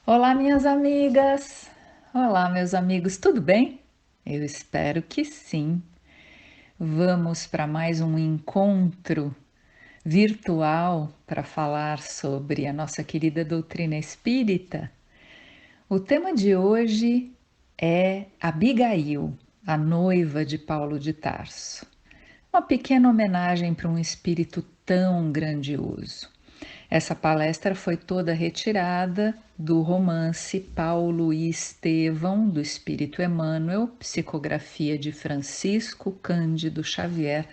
Olá, minhas amigas! Olá, meus amigos, tudo bem? Eu espero que sim. Vamos para mais um encontro virtual para falar sobre a nossa querida doutrina espírita. O tema de hoje é Abigail, a noiva de Paulo de Tarso. Uma pequena homenagem para um espírito tão grandioso. Essa palestra foi toda retirada do romance Paulo e Estevão, do Espírito Emmanuel, psicografia de Francisco Cândido Xavier,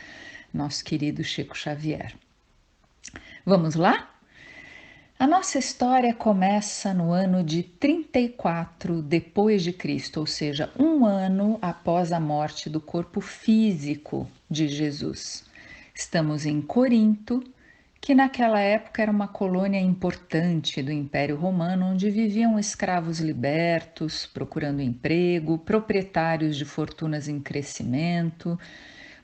nosso querido Chico Xavier. Vamos lá? A nossa história começa no ano de 34 depois de Cristo, ou seja, um ano após a morte do corpo físico de Jesus. Estamos em Corinto, que naquela época era uma colônia importante do Império Romano, onde viviam escravos libertos, procurando emprego, proprietários de fortunas em crescimento,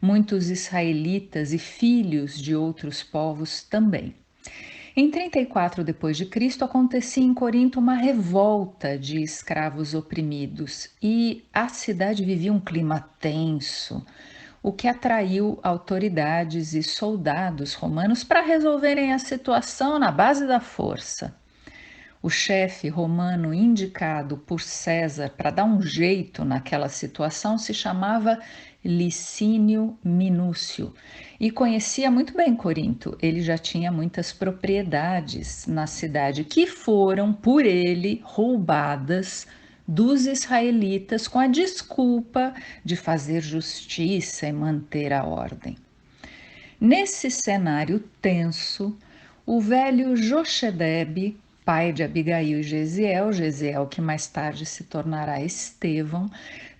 muitos israelitas e filhos de outros povos também. Em 34 depois de Cristo acontecia em Corinto uma revolta de escravos oprimidos e a cidade vivia um clima tenso, o que atraiu autoridades e soldados romanos para resolverem a situação na base da força. O chefe romano indicado por César para dar um jeito naquela situação se chamava Licínio Minúcio e conhecia muito bem Corinto. Ele já tinha muitas propriedades na cidade que foram por ele roubadas dos israelitas com a desculpa de fazer justiça e manter a ordem. Nesse cenário tenso, o velho Jochedebe, pai de Abigail e Gesiel que mais tarde se tornará Estevão,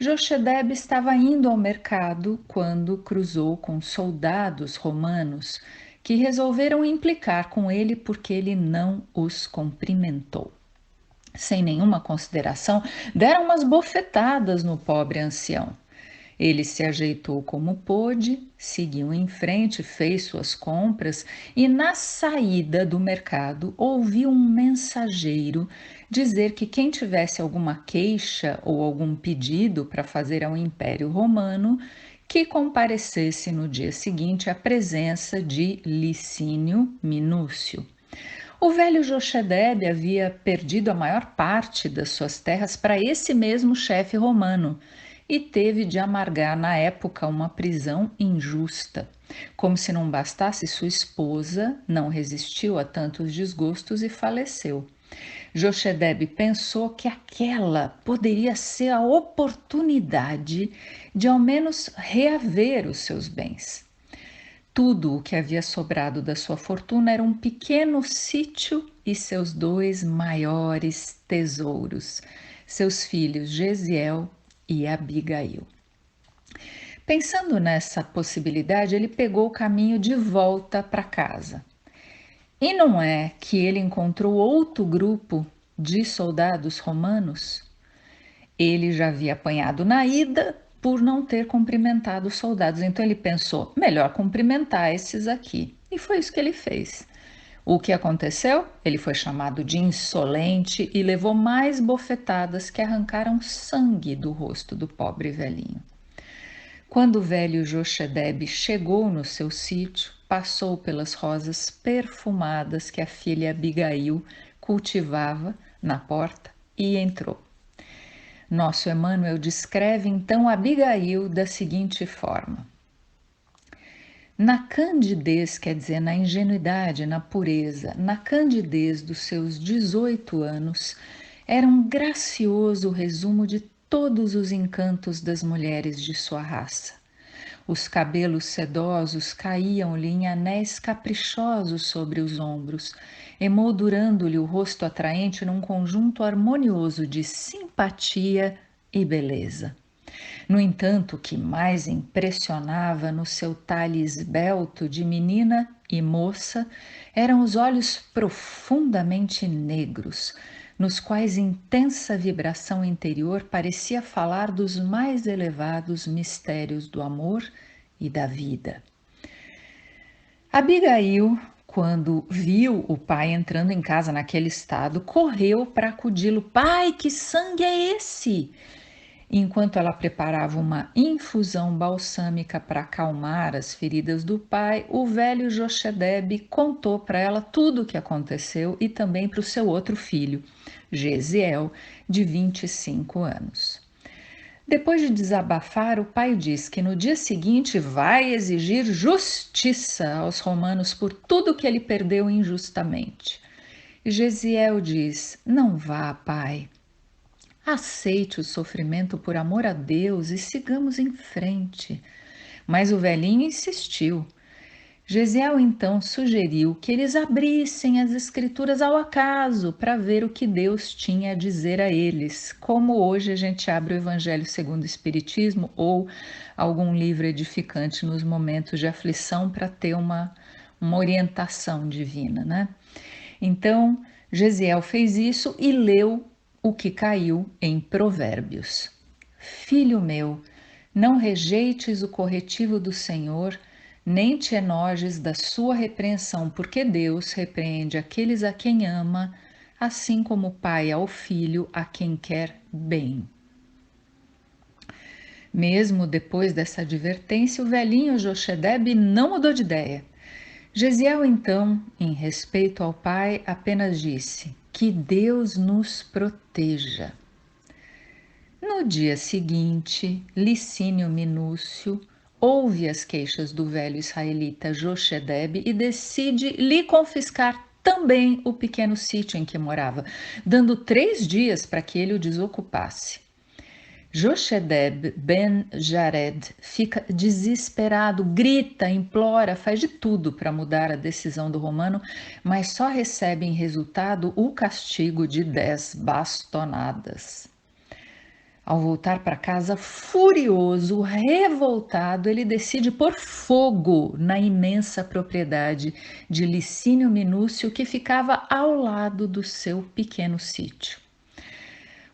Jochedebe estava indo ao mercado quando cruzou com soldados romanos que resolveram implicar com ele porque ele não os cumprimentou. Sem nenhuma consideração, deram umas bofetadas no pobre ancião. Ele se ajeitou como pôde, seguiu em frente, fez suas compras e, na saída do mercado, ouviu um mensageiro dizer que quem tivesse alguma queixa ou algum pedido para fazer ao Império Romano, que comparecesse no dia seguinte à presença de Licínio Minúcio. O velho Jochedebe havia perdido a maior parte das suas terras para esse mesmo chefe romano e teve de amargar na época uma prisão injusta. Como se não bastasse, sua esposa não resistiu a tantos desgostos e faleceu. Jochedebe pensou que aquela poderia ser a oportunidade de ao menos reaver os seus bens. Tudo o que havia sobrado da sua fortuna era um pequeno sítio e seus dois maiores tesouros, seus filhos Gesiel e Abigail. Pensando nessa possibilidade, ele pegou o caminho de volta para casa. E não é que ele encontrou outro grupo de soldados romanos? Ele já havia apanhado na ida por não ter cumprimentado os soldados. Então ele pensou: melhor cumprimentar esses aqui. E foi isso que ele fez. O que aconteceu? Ele foi chamado de insolente e levou mais bofetadas que arrancaram sangue do rosto do pobre velhinho. Quando o velho Jochedebe chegou no seu sítio, passou pelas rosas perfumadas que a filha Abigail cultivava na porta e entrou. Nosso Emmanuel descreve então Abigail da seguinte forma: na candidez, quer dizer, na ingenuidade, na pureza, na candidez dos seus 18 anos, era um gracioso resumo de todos os encantos das mulheres de sua raça. Os cabelos sedosos caíam-lhe em anéis caprichosos sobre os ombros, emoldurando-lhe o rosto atraente num conjunto harmonioso de simpatia e beleza. No entanto, o que mais impressionava no seu talhe esbelto de menina e moça eram os olhos profundamente negros, nos quais intensa vibração interior parecia falar dos mais elevados mistérios do amor e da vida. Abigail, quando viu o pai entrando em casa naquele estado, correu para acudi-lo. Pai, que sangue é esse? Enquanto ela preparava uma infusão balsâmica para acalmar as feridas do pai, o velho Jochedebe contou para ela tudo o que aconteceu e também para o seu outro filho, Gesiel, de 25 anos. Depois de desabafar, o pai diz que no dia seguinte vai exigir justiça aos romanos por tudo que ele perdeu injustamente. E Gesiel diz: Não vá, pai. Aceite o sofrimento por amor a Deus e sigamos em frente. Mas o velhinho insistiu. Gesiel então sugeriu que eles abrissem as escrituras ao acaso para ver o que Deus tinha a dizer a eles, como hoje a gente abre o Evangelho segundo o Espiritismo ou algum livro edificante nos momentos de aflição para ter uma orientação divina, né? Então, Gesiel fez isso e leu o que caiu em Provérbios. Filho meu, não rejeites o corretivo do Senhor, nem te enojes da sua repreensão, porque Deus repreende aqueles a quem ama, assim como o pai ao filho a quem quer bem. Mesmo depois dessa advertência, o velhinho Jochedebe não mudou de ideia. Gesiel, então, em respeito ao pai, apenas disse: Que Deus nos proteja. No dia seguinte, Licínio Minúcio ouve as queixas do velho israelita Jochedebe e decide lhe confiscar também o pequeno sítio em que morava, dando 3 dias para que ele o desocupasse. Jochedeb ben Jared fica desesperado, grita, implora, faz de tudo para mudar a decisão do romano, mas só recebe em resultado o castigo de 10 bastonadas. Ao voltar para casa, furioso, revoltado, ele decide pôr fogo na imensa propriedade de Licínio Minúcio que ficava ao lado do seu pequeno sítio.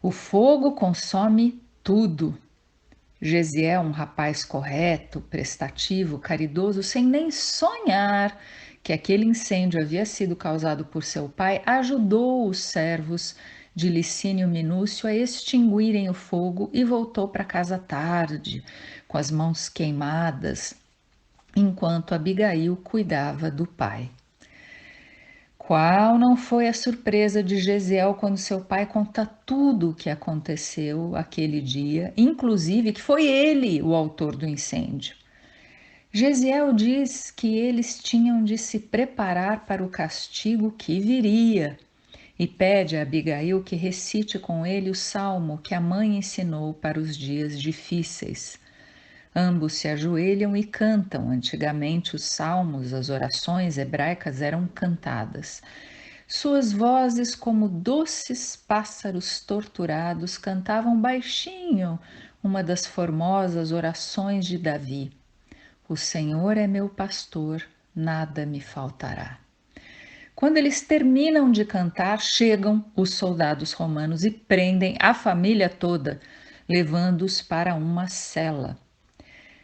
O fogo consome tudo. Gesiel, um rapaz correto, prestativo, caridoso, sem nem sonhar que aquele incêndio havia sido causado por seu pai, ajudou os servos de Licínio Minúcio a extinguirem o fogo e voltou para casa tarde, com as mãos queimadas, enquanto Abigail cuidava do pai. Qual não foi a surpresa de Gesiel quando seu pai conta tudo o que aconteceu aquele dia, inclusive que foi ele o autor do incêndio. Gesiel diz que eles tinham de se preparar para o castigo que viria e pede a Abigail que recite com ele o salmo que a mãe ensinou para os dias difíceis. Ambos se ajoelham e cantam. Antigamente, os salmos, as orações hebraicas eram cantadas. Suas vozes, como doces pássaros torturados, cantavam baixinho uma das formosas orações de Davi: O Senhor é meu pastor, nada me faltará. Quando eles terminam de cantar, chegam os soldados romanos e prendem a família toda, levando-os para uma cela.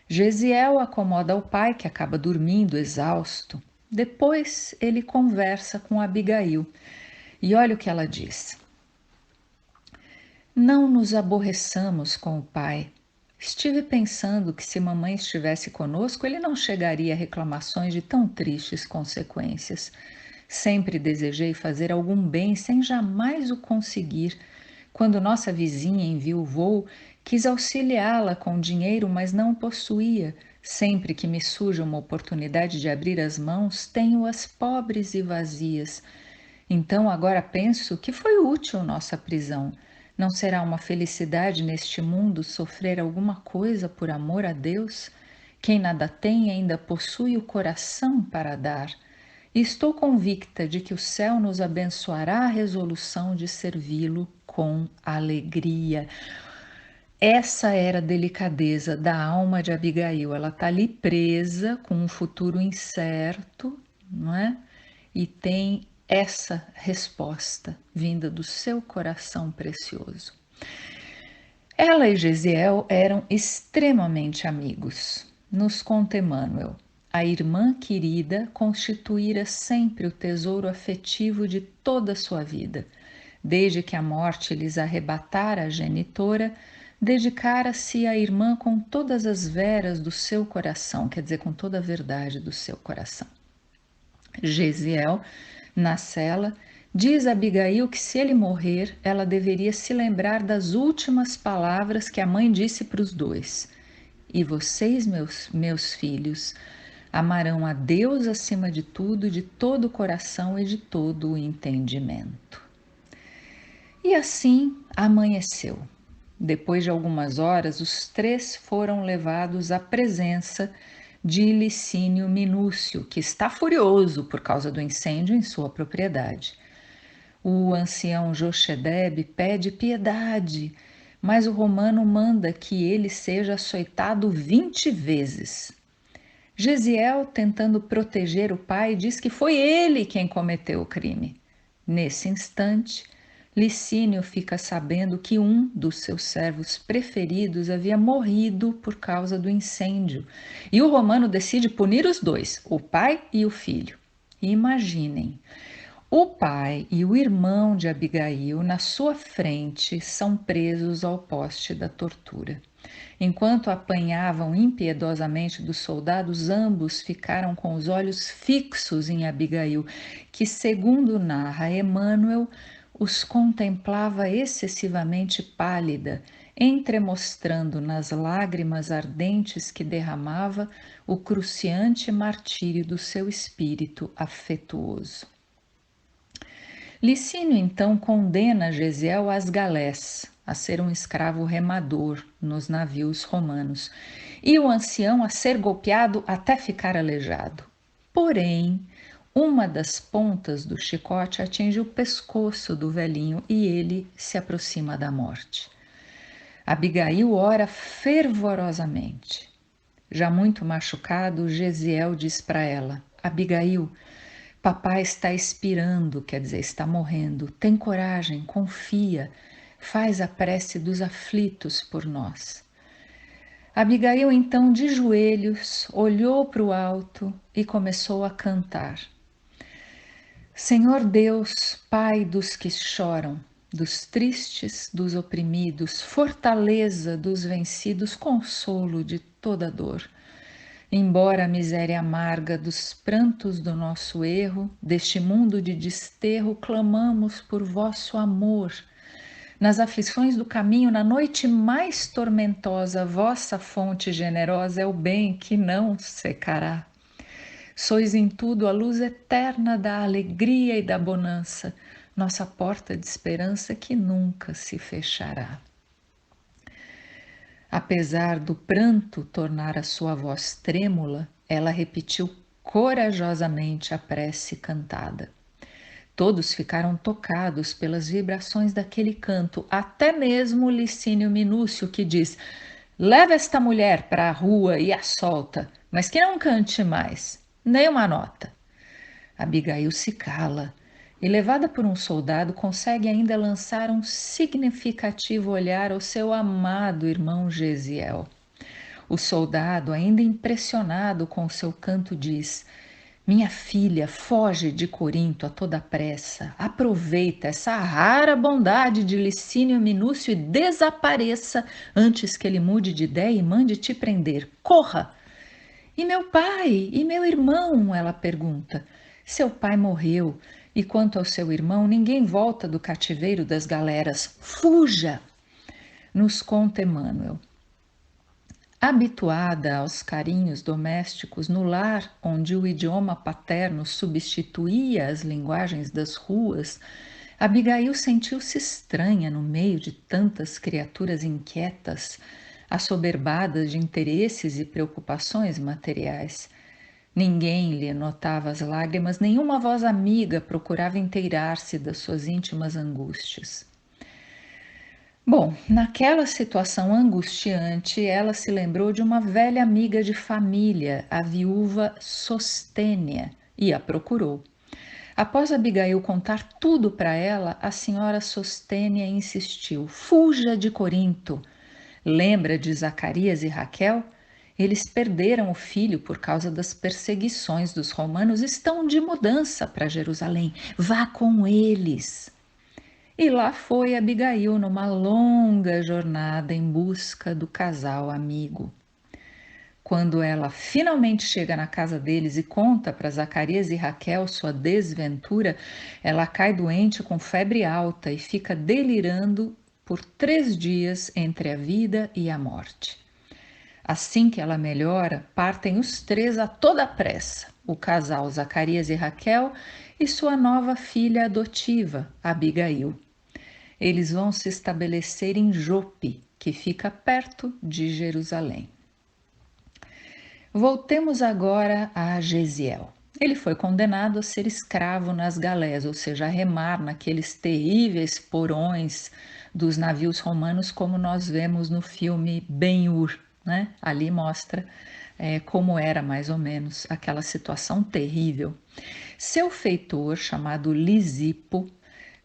Gesiel acomoda o pai, que acaba dormindo exausto. Depois ele conversa com Abigail e olha o que ela diz: Não nos aborreçamos com o pai. Estive pensando que se mamãe estivesse conosco, ele não chegaria a reclamações de tão tristes consequências. Sempre desejei fazer algum bem sem jamais o conseguir. Quando nossa vizinha enviuvou, quis auxiliá-la com dinheiro, mas não o possuía. Sempre que me surge uma oportunidade de abrir as mãos, tenho-as pobres e vazias. Então agora penso que foi útil nossa prisão. Não será uma felicidade neste mundo sofrer alguma coisa por amor a Deus? Quem nada tem ainda possui o coração para dar. E estou convicta de que o céu nos abençoará a resolução de servi-lo com alegria. Essa era a delicadeza da alma de Abigail. Ela está ali presa com um futuro incerto, não é? E tem essa resposta vinda do seu coração precioso. Ela e Gesiel eram extremamente amigos. Nos conta Emmanuel. a irmã querida constituíra sempre o tesouro afetivo de toda a sua vida. Desde que a morte lhes arrebatara a genitora, dedicara-se à irmã com todas as veras do seu coração, quer dizer, com toda a verdade do seu coração. Gesiel, na cela, diz a Abigail que se ele morrer, ela deveria se lembrar das últimas palavras que a mãe disse para os dois. E vocês, meus filhos, amarão a Deus acima de tudo, de todo o coração e de todo o entendimento. E assim amanheceu. Depois de algumas horas, os três foram levados à presença de Licínio Minúcio, que está furioso por causa do incêndio em sua propriedade. O ancião Jochedebe pede piedade, mas o romano manda que ele seja açoitado 20 vezes. Gesiel, tentando proteger o pai, diz que foi ele quem cometeu o crime. Nesse instante, Licínio fica sabendo que um dos seus servos preferidos havia morrido por causa do incêndio, e o romano decide punir os dois, o pai e o filho. Imaginem, o pai e o irmão de Abigail, na sua frente, são presos ao poste da tortura. Enquanto apanhavam impiedosamente dos soldados, ambos ficaram com os olhos fixos em Abigail, que, segundo narra Emmanuel, os contemplava excessivamente pálida, entremostrando nas lágrimas ardentes que derramava o cruciante martírio do seu espírito afetuoso. Licínio então condena Gesiel às galés, a ser um escravo remador nos navios romanos, e o ancião a ser golpeado até ficar aleijado. Porém, uma das pontas do chicote atinge o pescoço do velhinho e ele se aproxima da morte. Abigail ora fervorosamente. Já muito machucado, Gesiel diz para ela: Abigail, papai está expirando, quer dizer, está morrendo. Tem coragem, confia, faz a prece dos aflitos por nós. Abigail, então, de joelhos, olhou para o alto e começou a cantar. Senhor Deus, Pai dos que choram, dos tristes, dos oprimidos, fortaleza dos vencidos, consolo de toda dor. Embora a miséria amarga dos prantos do nosso erro, deste mundo de desterro, clamamos por vosso amor. Nas aflições do caminho, na noite mais tormentosa, vossa fonte generosa é o bem que não secará. Sois em tudo a luz eterna da alegria e da bonança, nossa porta de esperança que nunca se fechará. Apesar do pranto tornar a sua voz trêmula, ela repetiu corajosamente a prece cantada. Todos ficaram tocados pelas vibrações daquele canto, até mesmo Licínio Minúcio, que diz: leva esta mulher para a rua e a solta, mas que não cante mais, nem uma nota. Abigail se cala e, levada por um soldado, consegue ainda lançar um significativo olhar ao seu amado irmão Gesiel. O soldado, ainda impressionado com o seu canto, diz: minha filha, foge de Corinto a toda pressa, aproveita essa rara bondade de Licínio Minúcio e desapareça antes que ele mude de ideia e mande te prender. Corra! E meu pai? E meu irmão? Ela pergunta. Seu pai morreu, e quanto ao seu irmão, ninguém volta do cativeiro das galeras. Fuja! Nos conta Emmanuel. Habituada aos carinhos domésticos no lar onde o idioma paterno substituía as linguagens das ruas, Abigail sentiu-se estranha no meio de tantas criaturas inquietas, assoberbadas de interesses e preocupações materiais. Ninguém lhe notava as lágrimas, nenhuma voz amiga procurava inteirar-se das suas íntimas angústias. Bom, naquela situação angustiante, ela se lembrou de uma velha amiga de família, a viúva Sostênia, e a procurou. Após Abigail contar tudo para ela, a senhora Sostênia insistiu: fuja de Corinto. Lembra de Zacarias e Raquel? Eles perderam o filho por causa das perseguições dos romanos, estão de mudança para Jerusalém. Vá com eles. E lá foi Abigail numa longa jornada em busca do casal amigo. Quando ela finalmente chega na casa deles e conta para Zacarias e Raquel sua desventura, ela cai doente com febre alta e fica delirando por 3 dias entre a vida e a morte. Assim que ela melhora, partem os três a toda pressa, o casal Zacarias e Raquel e sua nova filha adotiva, Abigail. Eles vão se estabelecer em Jope, que fica perto de Jerusalém. Voltemos agora a Gesiel. Ele foi condenado a ser escravo nas galés, ou seja, a remar naqueles terríveis porões dos navios romanos, como nós vemos no filme Ben-Hur, né? Ali mostra como era mais ou menos aquela situação terrível. Seu feitor, chamado Lisipo,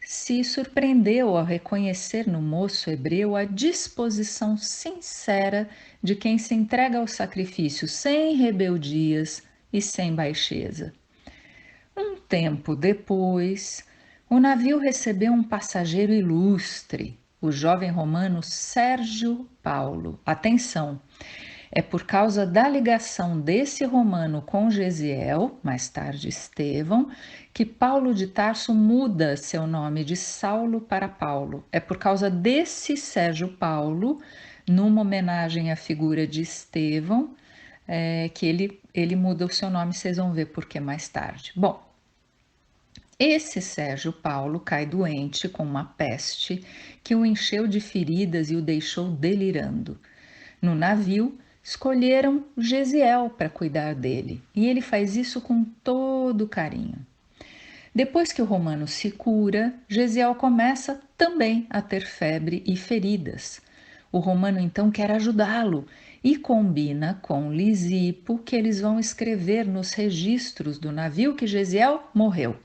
se surpreendeu ao reconhecer no moço hebreu a disposição sincera de quem se entrega ao sacrifício sem rebeldias e sem baixeza. Um tempo depois, o navio recebeu um passageiro ilustre, o jovem romano Sérgio Paulo. Atenção! É por causa da ligação desse romano com Gesiel, mais tarde Estevão, que Paulo de Tarso muda seu nome de Saulo para Paulo. É por causa desse Sérgio Paulo, numa homenagem à figura de Estevão, que ele muda o seu nome, vocês vão ver por que mais tarde. Bom, esse Sérgio Paulo cai doente com uma peste que o encheu de feridas e o deixou delirando. No navio, escolheram Gesiel para cuidar dele, e ele faz isso com todo carinho. Depois que o romano se cura, Gesiel começa também a ter febre e feridas. O romano então quer ajudá-lo e combina com Lisipo que eles vão escrever nos registros do navio que Gesiel morreu.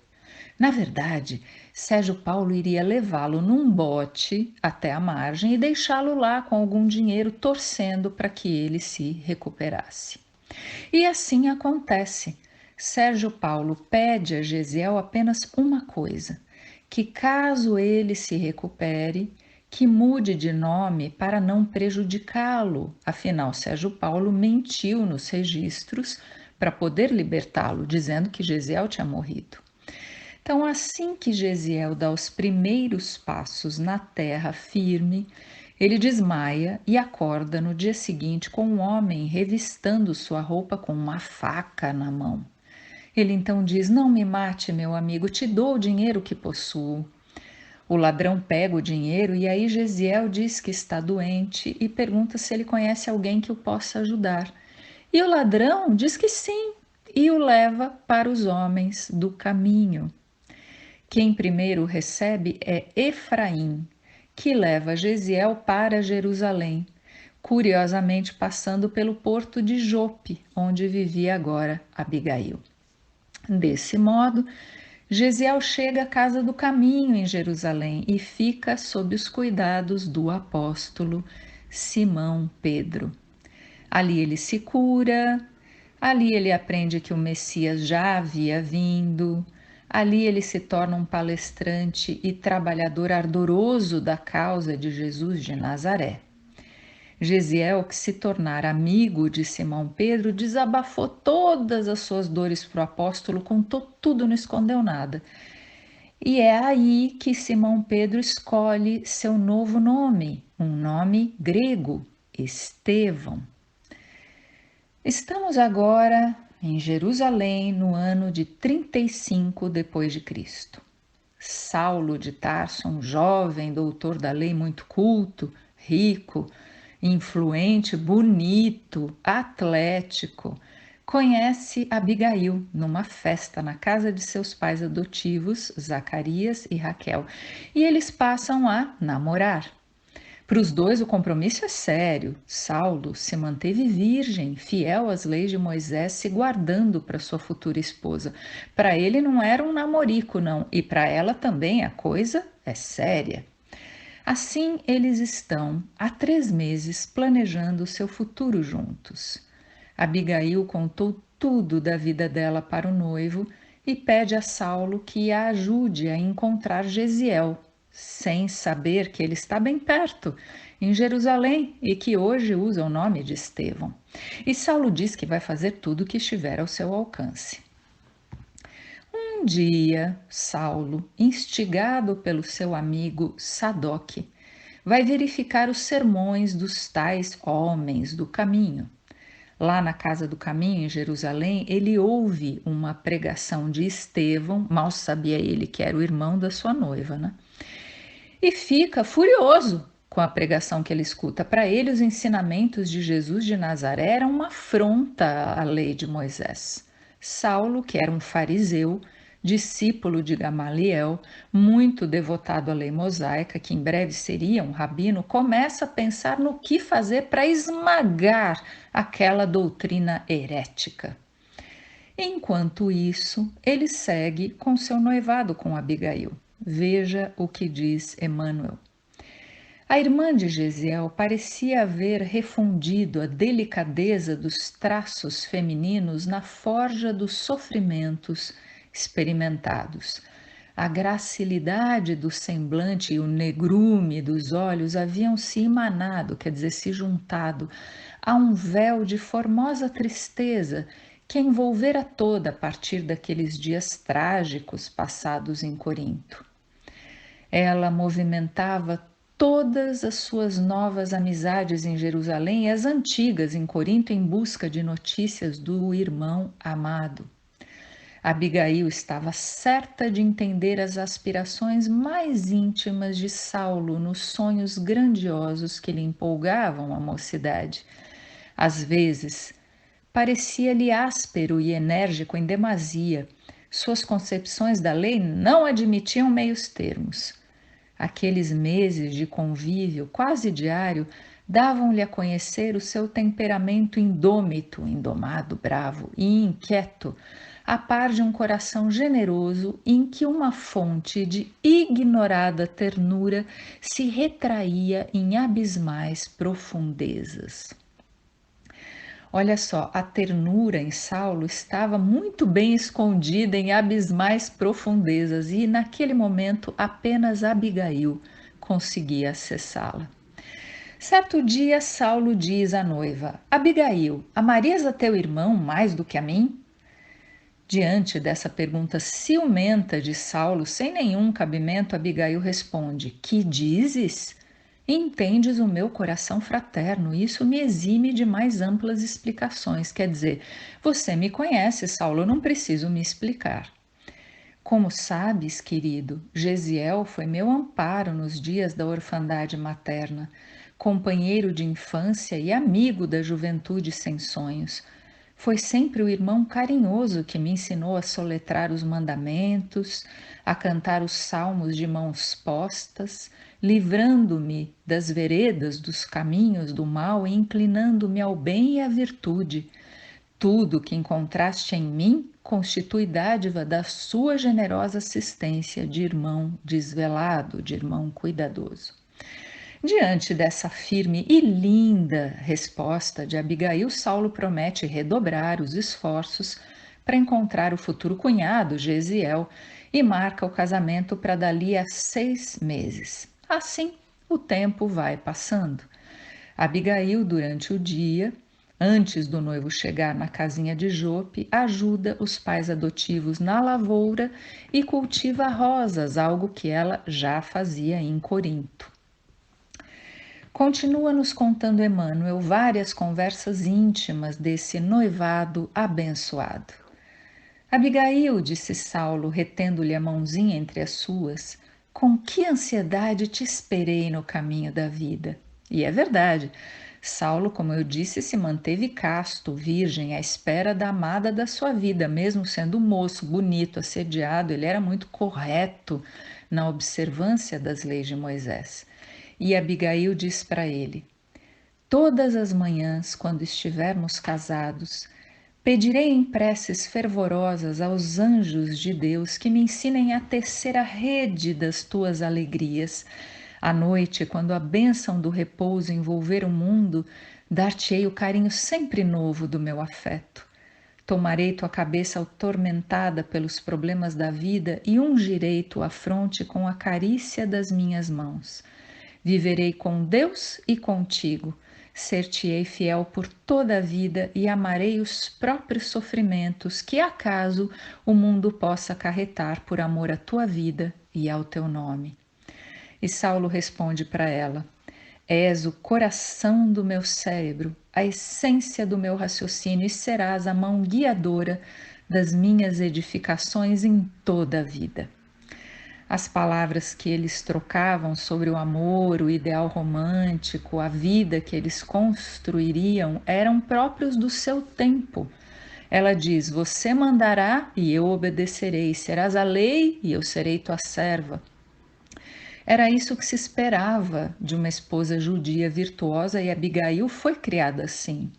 Na verdade, Sérgio Paulo iria levá-lo num bote até a margem e deixá-lo lá com algum dinheiro, torcendo para que ele se recuperasse. E assim acontece. Sérgio Paulo pede a Gesiel apenas uma coisa: que caso ele se recupere, que mude de nome para não prejudicá-lo. Afinal, Sérgio Paulo mentiu nos registros para poder libertá-lo, dizendo que Gesiel tinha morrido. Então, assim que Gesiel dá os primeiros passos na terra firme, ele desmaia e acorda no dia seguinte com um homem revistando sua roupa com uma faca na mão. Ele então diz: "Não me mate, meu amigo, te dou o dinheiro que possuo." O ladrão pega o dinheiro e aí Gesiel diz que está doente e pergunta se ele conhece alguém que o possa ajudar. E o ladrão diz que sim e o leva para os homens do caminho. Quem primeiro recebe é Efraim, que leva Gesiel para Jerusalém, curiosamente passando pelo porto de Jope, onde vivia agora Abigail. Desse modo, Gesiel chega à casa do caminho em Jerusalém e fica sob os cuidados do apóstolo Simão Pedro. Ali ele se cura, ali ele aprende que o Messias já havia vindo, ali ele se torna um palestrante e trabalhador ardoroso da causa de Jesus de Nazaré. Gesiel, que se tornara amigo de Simão Pedro, desabafou todas as suas dores para o apóstolo, contou tudo, não escondeu nada. E é aí que Simão Pedro escolhe seu novo nome, um nome grego, Estevão. Estamos agora em Jerusalém no ano de 35 depois de Cristo. Saulo de Tarso, um jovem doutor da lei muito culto, rico, influente, bonito, atlético, conhece Abigail numa festa na casa de seus pais adotivos, Zacarias e Raquel, e eles passam a namorar. Para os dois, o compromisso é sério. Saulo se manteve virgem, fiel às leis de Moisés, se guardando para sua futura esposa. Para ele não era um namorico, não, e para ela também a coisa é séria. Assim, eles estão há 3 meses planejando o seu futuro juntos. Abigail contou tudo da vida dela para o noivo e pede a Saulo que a ajude a encontrar Gesiel, sem saber que ele está bem perto, em Jerusalém, e que hoje usa o nome de Estevão. E Saulo diz que vai fazer tudo o que estiver ao seu alcance. Um dia, Saulo, instigado pelo seu amigo Sadoc, vai verificar os sermões dos tais homens do caminho. Lá na casa do caminho, em Jerusalém, ele ouve uma pregação de Estevão, mal sabia ele que era o irmão da sua noiva, né? E fica furioso com a pregação que ele escuta. Para ele, os ensinamentos de Jesus de Nazaré eram uma afronta à lei de Moisés. Saulo, que era um fariseu, discípulo de Gamaliel, muito devotado à lei mosaica, que em breve seria um rabino, começa a pensar no que fazer para esmagar aquela doutrina herética. Enquanto isso, ele segue com seu noivado com Abigail. Veja o que diz Emmanuel. A irmã de Gesiel parecia haver refundido a delicadeza dos traços femininos na forja dos sofrimentos experimentados. A gracilidade do semblante e o negrume dos olhos haviam se emanado, quer dizer, se juntado, a um véu de formosa tristeza que envolvera toda a partir daqueles dias trágicos passados em Corinto. Ela movimentava todas as suas novas amizades em Jerusalém e as antigas em Corinto em busca de notícias do irmão amado. Abigail estava certa de entender as aspirações mais íntimas de Saulo nos sonhos grandiosos que lhe empolgavam a mocidade. Às vezes, parecia-lhe áspero e enérgico em demasia. Suas concepções da lei não admitiam meios termos. Aqueles meses de convívio quase diário davam-lhe a conhecer o seu temperamento indômito, indomado, bravo e inquieto, a par de um coração generoso em que uma fonte de ignorada ternura se retraía em abismais profundezas. Olha só, a ternura em Saulo estava muito bem escondida em abismais profundezas e naquele momento apenas Abigail conseguia acessá-la. Certo dia, Saulo diz à noiva: Abigail, amarias a teu irmão mais do que a mim? Diante dessa pergunta ciumenta de Saulo, sem nenhum cabimento, Abigail responde: Que dizes? Entendes o meu coração fraterno, isso me exime de mais amplas explicações. Quer dizer, você me conhece, Saulo, eu não preciso me explicar. Como sabes, querido, Gesiel foi meu amparo nos dias da orfandade materna, companheiro de infância e amigo da juventude sem sonhos. Foi sempre o irmão carinhoso que me ensinou a soletrar os mandamentos, a cantar os salmos de mãos postas, livrando-me das veredas dos caminhos do mal e inclinando-me ao bem e à virtude. Tudo que encontraste em mim constitui dádiva da sua generosa assistência de irmão desvelado, de irmão cuidadoso. Diante dessa firme e linda resposta de Abigail, Saulo promete redobrar os esforços para encontrar o futuro cunhado, Gesiel, e marca o casamento para dali a 6 meses. Assim, o tempo vai passando. Abigail, durante o dia, antes do noivo chegar na casinha de Jope, ajuda os pais adotivos na lavoura e cultiva rosas, algo que ela já fazia em Corinto. Continua nos contando Emmanuel várias conversas íntimas desse noivado abençoado. Abigail, disse Saulo, retendo-lhe a mãozinha entre as suas, com que ansiedade te esperei no caminho da vida. E é verdade, Saulo, como eu disse, se manteve casto, virgem, à espera da amada da sua vida, mesmo sendo moço, bonito, assediado, ele era muito correto na observância das leis de Moisés. E Abigail diz para ele: Todas as manhãs, quando estivermos casados, pedirei em preces fervorosas aos anjos de Deus que me ensinem a tecer a rede das tuas alegrias. À noite, quando a bênção do repouso envolver o mundo, Dar-te-ei o carinho sempre novo do meu afeto. Tomarei tua cabeça atormentada pelos problemas da vida e ungirei tua fronte com a carícia das minhas mãos. Viverei com Deus e contigo, ser-te-ei fiel por toda a vida e amarei os próprios sofrimentos que acaso o mundo possa acarretar por amor à tua vida e ao teu nome. E Saulo responde para ela: És o coração do meu cérebro, a essência do meu raciocínio e serás a mão guiadora das minhas edificações em toda a vida. As palavras que eles trocavam sobre o amor, o ideal romântico, a vida que eles construiriam eram próprios do seu tempo. Ela diz: Você mandará e eu obedecerei, serás a lei e eu serei tua serva. Era isso que se esperava de uma esposa judia virtuosa e Abigail foi criada assim.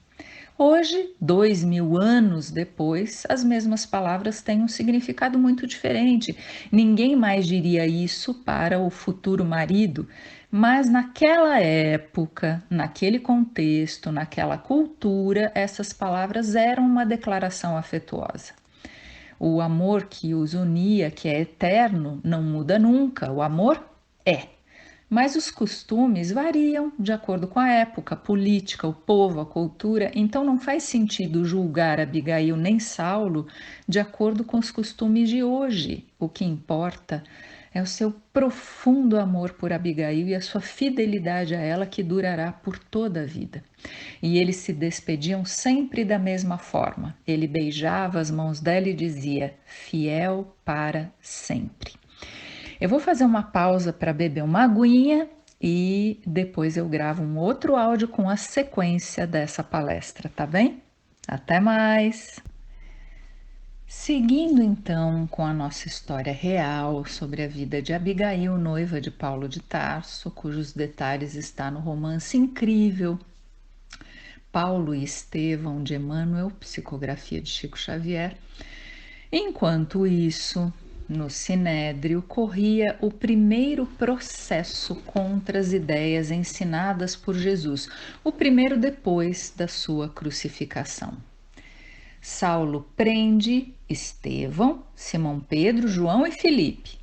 Hoje, 2000 anos depois, as mesmas palavras têm um significado muito diferente. Ninguém mais diria isso para o futuro marido, mas naquela época, naquele contexto, naquela cultura, essas palavras eram uma declaração afetuosa. O amor que os unia, que é eterno, não muda nunca. O amor é. Mas os costumes variam de acordo com a época, a política, o povo, a cultura, então não faz sentido julgar Abigail nem Saulo de acordo com os costumes de hoje. O que importa é o seu profundo amor por Abigail e a sua fidelidade a ela que durará por toda a vida. E eles se despediam sempre da mesma forma. Ele beijava as mãos dela e dizia: fiel para sempre. Eu vou fazer uma pausa para beber uma aguinha e depois eu gravo um outro áudio com a sequência dessa palestra, tá bem? Até mais! Seguindo então com a nossa história real sobre a vida de Abigail, noiva de Paulo de Tarso, cujos detalhes está no romance incrível Paulo e Estevão de Emmanuel, psicografia de Chico Xavier. Enquanto isso, no Sinédrio corria o primeiro processo contra as ideias ensinadas por Jesus, o primeiro depois da sua crucificação. Saulo prende Estevão, Simão Pedro, João e Filipe.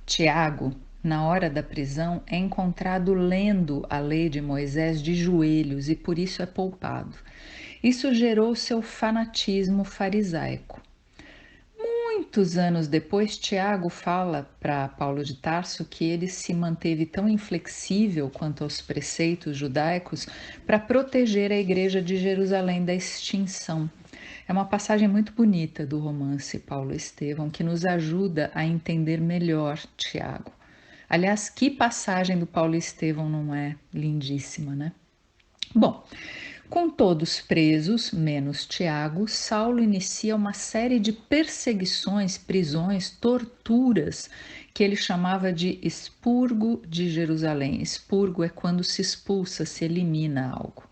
Tiago, na hora da prisão, é encontrado lendo a lei de Moisés de joelhos e por isso é poupado. Isso gerou seu fanatismo farisaico. Muitos anos depois, Tiago fala para Paulo de Tarso que ele se manteve tão inflexível quanto aos preceitos judaicos para proteger a igreja de Jerusalém da extinção. É uma passagem muito bonita do romance Paulo e Estevão que nos ajuda a entender melhor Tiago. Aliás, que passagem do Paulo e Estevão não é lindíssima, né? Bom, com todos presos, menos Tiago, Saulo inicia uma série de perseguições, prisões, torturas, que ele chamava de expurgo de Jerusalém. Expurgo é quando se expulsa, se elimina algo.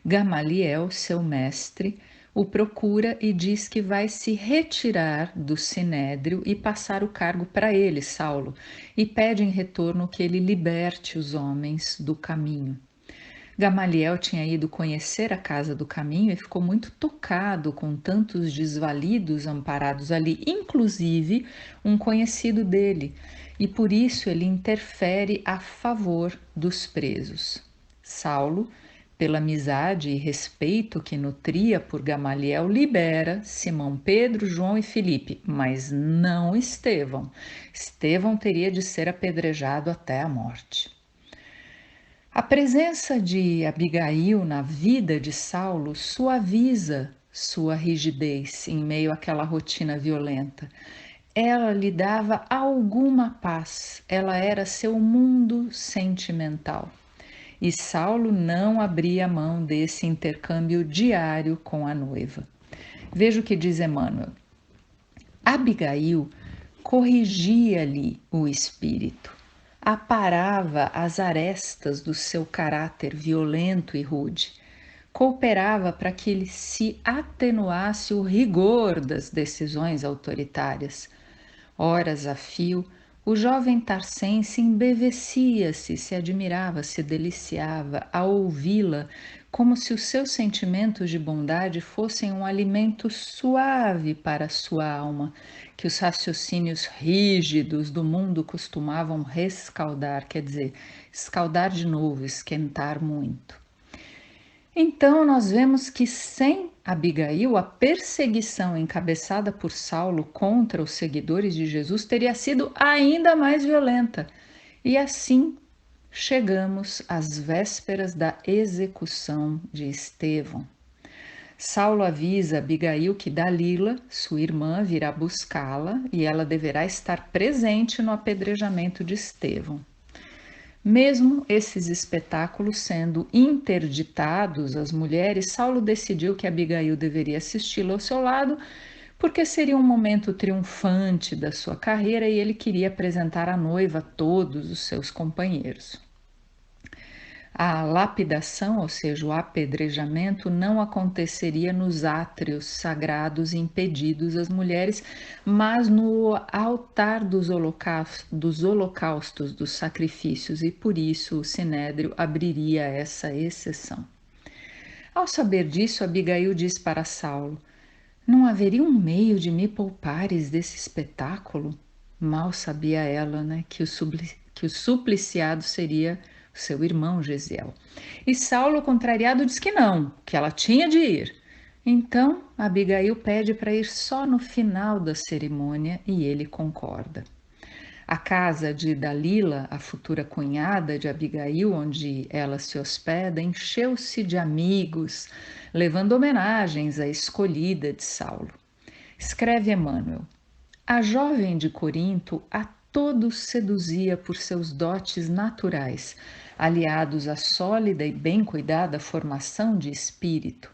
Gamaliel, seu mestre, o procura e diz que vai se retirar do sinédrio e passar o cargo para ele, Saulo, e pede em retorno que ele liberte os homens do caminho. Gamaliel tinha ido conhecer a casa do caminho e ficou muito tocado com tantos desvalidos amparados ali, inclusive um conhecido dele, e por isso ele interfere a favor dos presos. Saulo, pela amizade e respeito que nutria por Gamaliel, libera Simão Pedro, João e Filipe, mas não Estevão. Estevão teria de ser apedrejado até a morte. A presença de Abigail na vida de Saulo suaviza sua rigidez em meio àquela rotina violenta. Ela lhe dava alguma paz, ela era seu mundo sentimental. E Saulo não abria mão desse intercâmbio diário com a noiva. Veja o que diz Emmanuel. Abigail corrigia-lhe o espírito, aparava as arestas do seu caráter violento e rude, cooperava para que ele se atenuasse o rigor das decisões autoritárias. Horas a fio, O jovem tarcense embevecia-se, se admirava, se deliciava a ouvi-la, como se os seus sentimentos de bondade fossem um alimento suave para a sua alma, que os raciocínios rígidos do mundo costumavam rescaldar, quer dizer, escaldar de novo, esquentar muito. Então, nós vemos que sem Abigail, a perseguição encabeçada por Saulo contra os seguidores de Jesus teria sido ainda mais violenta. E assim chegamos às vésperas da execução de Estevão. Saulo avisa Abigail que Dalila, sua irmã, virá buscá-la e ela deverá estar presente no apedrejamento de Estevão. Mesmo esses espetáculos sendo interditados às mulheres, Saulo decidiu que Abigail deveria assisti-lo ao seu lado, porque seria um momento triunfante da sua carreira e ele queria apresentar a noiva a todos os seus companheiros. A lapidação, ou seja, o apedrejamento, não aconteceria nos átrios sagrados impedidos às mulheres, mas no altar dos holocaustos, dos sacrifícios, e por isso o Sinédrio abriria essa exceção. Ao saber disso, Abigail diz para Saulo: Não haveria um meio de me poupares desse espetáculo? Mal sabia ela, né, que o supliciado seria seu irmão Gesiel. E Saulo, contrariado, diz que não, que ela tinha de ir. Então, Abigail pede para ir só no final da cerimônia e ele concorda. A casa de Dalila, a futura cunhada de Abigail, onde ela se hospeda, encheu-se de amigos, levando homenagens à escolhida de Saulo. Escreve Emmanuel: A jovem de Corinto a todos seduzia por seus dotes naturais, aliados à sólida e bem cuidada formação de espírito.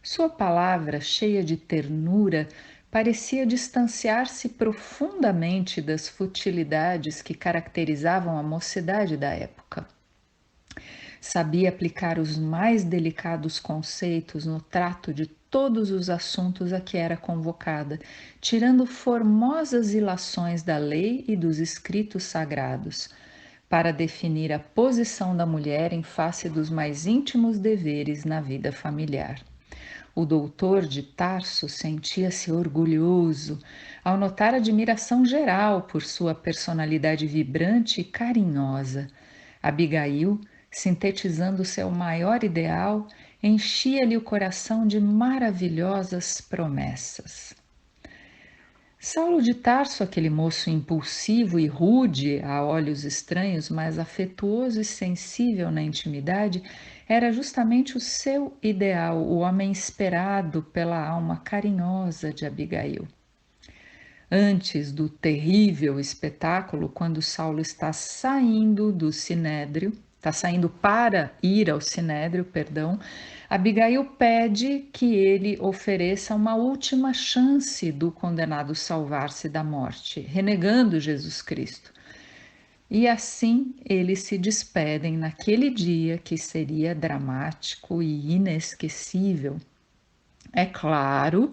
Sua palavra, cheia de ternura, parecia distanciar-se profundamente das futilidades que caracterizavam a mocidade da época. Sabia aplicar os mais delicados conceitos no trato de todos os assuntos a que era convocada, tirando formosas ilações da lei e dos escritos sagrados, para definir a posição da mulher em face dos mais íntimos deveres na vida familiar. O doutor de Tarso sentia-se orgulhoso ao notar a admiração geral por sua personalidade vibrante e carinhosa. Abigail, sintetizando seu maior ideal, enchia-lhe o coração de maravilhosas promessas. Saulo de Tarso, aquele moço impulsivo e rude a olhos estranhos, mas afetuoso e sensível na intimidade, era justamente o seu ideal, o homem esperado pela alma carinhosa de Abigail. Antes do terrível espetáculo, quando Saulo está saindo do Sinédrio, está saindo para ir ao Sinédrio, Abigail pede que ele ofereça uma última chance do condenado salvar-se da morte, renegando Jesus Cristo. E assim eles se despedem naquele dia que seria dramático e inesquecível. É claro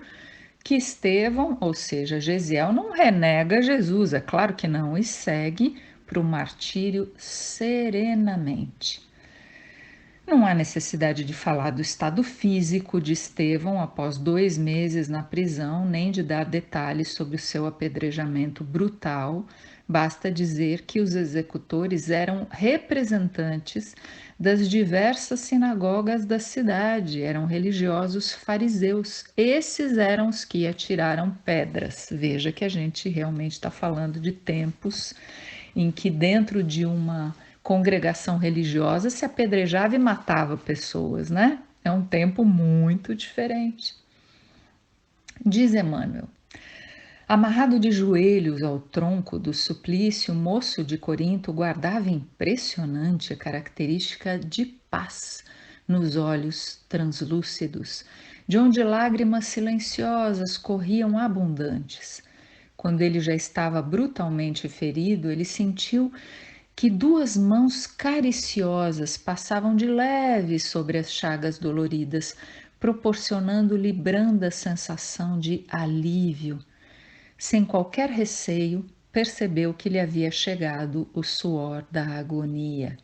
que Estevão, ou seja, Gesiel, não renega Jesus, é claro que não, e segue para o martírio serenamente. Não há necessidade de falar do estado físico de Estevão após 2 meses na prisão, nem de dar detalhes sobre o seu apedrejamento brutal. Basta dizer que os executores eram representantes das diversas sinagogas da cidade, eram religiosos fariseus. Esses eram os que atiraram pedras. Veja que a gente realmente está falando de tempos em que dentro de uma congregação religiosa se apedrejava e matava pessoas, né? É um tempo muito diferente. Diz Emmanuel: amarrado de joelhos ao tronco do suplício, o moço de Corinto guardava impressionante característica de paz nos olhos translúcidos, de onde lágrimas silenciosas corriam abundantes. Quando ele já estava brutalmente ferido, ele sentiu que 2 mãos cariciosas passavam de leve sobre as chagas doloridas, proporcionando-lhe branda sensação de alívio. Sem qualquer receio, percebeu que lhe havia chegado o suor da agonia.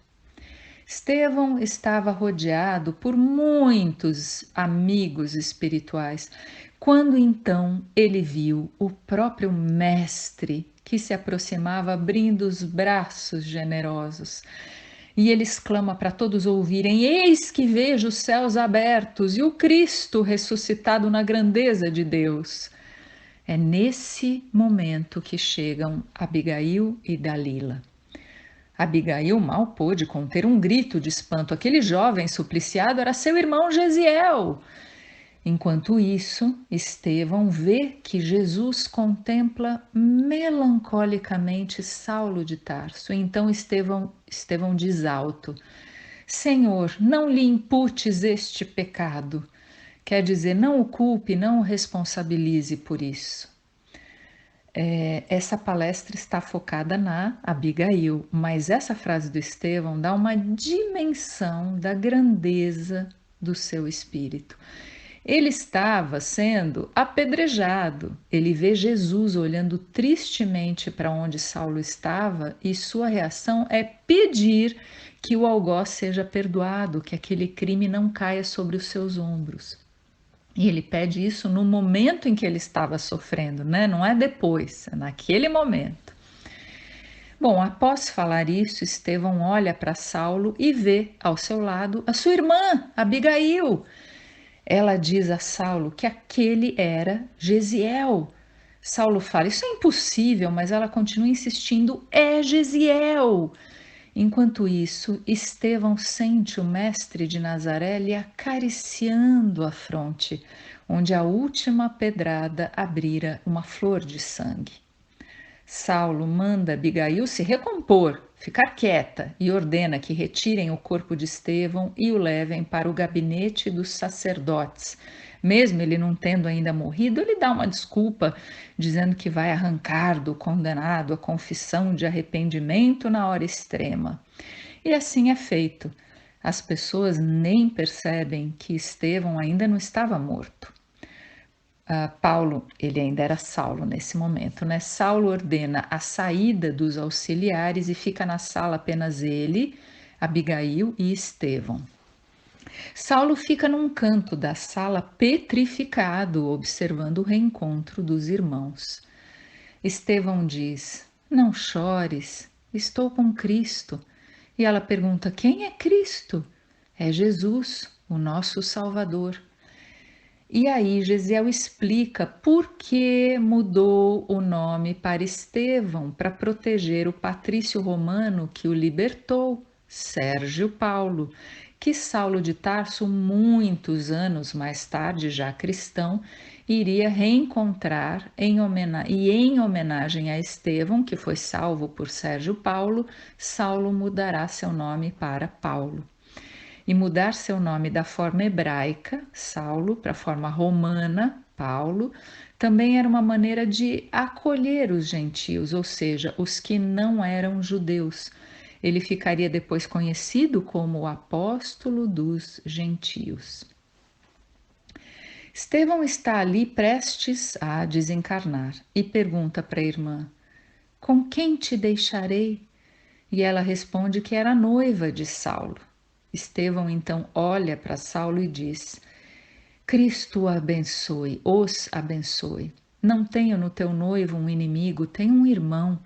Estevão estava rodeado por muitos amigos espirituais, quando então ele viu o próprio Mestre que se aproximava abrindo os braços generosos. E ele exclama para todos ouvirem: Eis que vejo os céus abertos e o Cristo ressuscitado na grandeza de Deus. É nesse momento que chegam Abigail e Dalila. Abigail mal pôde conter um grito de espanto. Aquele jovem supliciado era seu irmão Gesiel. Enquanto isso, Estevão vê que Jesus contempla melancolicamente Saulo de Tarso. Então Estevão diz alto: Senhor, não lhe imputes este pecado. Quer dizer, não o culpe, não o responsabilize por isso. Essa palestra está focada na Abigail, mas essa frase do Estevão dá uma dimensão da grandeza do seu espírito. Ele estava sendo apedrejado. Ele vê Jesus olhando tristemente para onde Saulo estava e sua reação é pedir que o algoz seja perdoado, que aquele crime não caia sobre os seus ombros. E ele pede isso no momento em que ele estava sofrendo, né? Não é depois, é naquele momento. Bom, após falar isso, Estevão olha para Saulo e vê ao seu lado a sua irmã, Abigail. Ela diz a Saulo que aquele era Gesiel. Saulo fala: Isso é impossível, mas ela continua insistindo: É Gesiel. Enquanto isso, Estevão sente o mestre de Nazaré lhe acariciando a fronte, onde a última pedrada abrira uma flor de sangue. Saulo manda Abigail se recompor, ficar quieta, e ordena que retirem o corpo de Estevão e o levem para o gabinete dos sacerdotes. Mesmo ele não tendo ainda morrido, ele dá uma desculpa, dizendo que vai arrancar do condenado a confissão de arrependimento na hora extrema. E assim é feito. As pessoas nem percebem que Estevão ainda não estava morto. Paulo, ele ainda era Saulo nesse momento, né? Saulo ordena a saída dos auxiliares e fica na sala apenas ele, Abigail e Estevão. Saulo fica num canto da sala petrificado, observando o reencontro dos irmãos. Estevão diz: Não chores, estou com Cristo. E ela pergunta: Quem é Cristo? É Jesus, o nosso Salvador. E aí Gesiel explica por que mudou o nome para Estevão, para proteger o patrício romano que o libertou, Sérgio Paulo, que Saulo de Tarso, muitos anos mais tarde, já cristão, iria reencontrar em homenagem a Estevão, que foi salvo por Sérgio Paulo, Saulo mudará seu nome para Paulo. E mudar seu nome da forma hebraica, Saulo, para a forma romana, Paulo, também era uma maneira de acolher os gentios, ou seja, os que não eram judeus. Ele ficaria depois conhecido como o apóstolo dos gentios. Estevão está ali prestes a desencarnar e pergunta para a irmã: Com quem te deixarei? E ela responde que era noiva de Saulo. Estevão então olha para Saulo e diz: Cristo o abençoe, os abençoe. Não tenho no teu noivo um inimigo, tenho um irmão.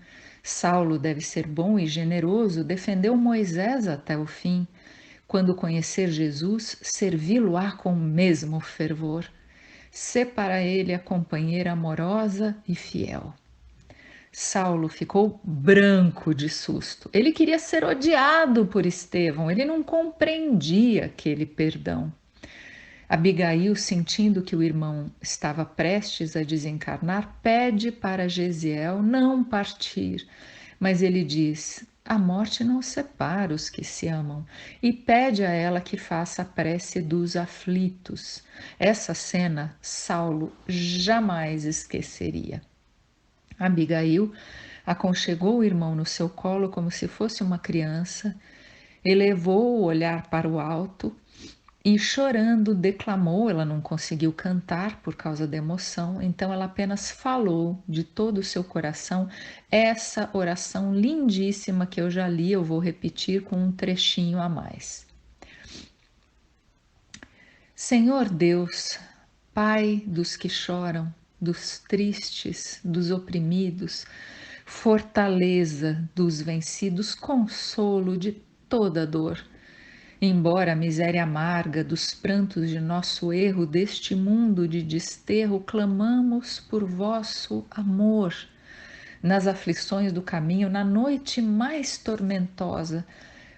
Saulo deve ser bom e generoso, defendeu Moisés até o fim. Quando conhecer Jesus, servi-lo-á com o mesmo fervor. Sê para ele a companheira amorosa e fiel. Saulo ficou branco de susto. Ele queria ser odiado por Estevão, ele não compreendia aquele perdão. Abigail, sentindo que o irmão estava prestes a desencarnar, pede para Gesiel não partir, mas ele diz: a morte não separa os que se amam, e pede a ela que faça a prece dos aflitos. Essa cena Saulo jamais esqueceria. Abigail aconchegou o irmão no seu colo como se fosse uma criança, elevou o olhar para o alto e chorando declamou. Ela não conseguiu cantar por causa da emoção, então ela apenas falou de todo o seu coração essa oração lindíssima que eu já li. Eu vou repetir com um trechinho a mais. Senhor Deus, Pai dos que choram, dos tristes, dos oprimidos, fortaleza dos vencidos, consolo de toda dor. Embora a miséria amarga dos prantos de nosso erro, deste mundo de desterro, clamamos por vosso amor. Nas aflições do caminho, na noite mais tormentosa,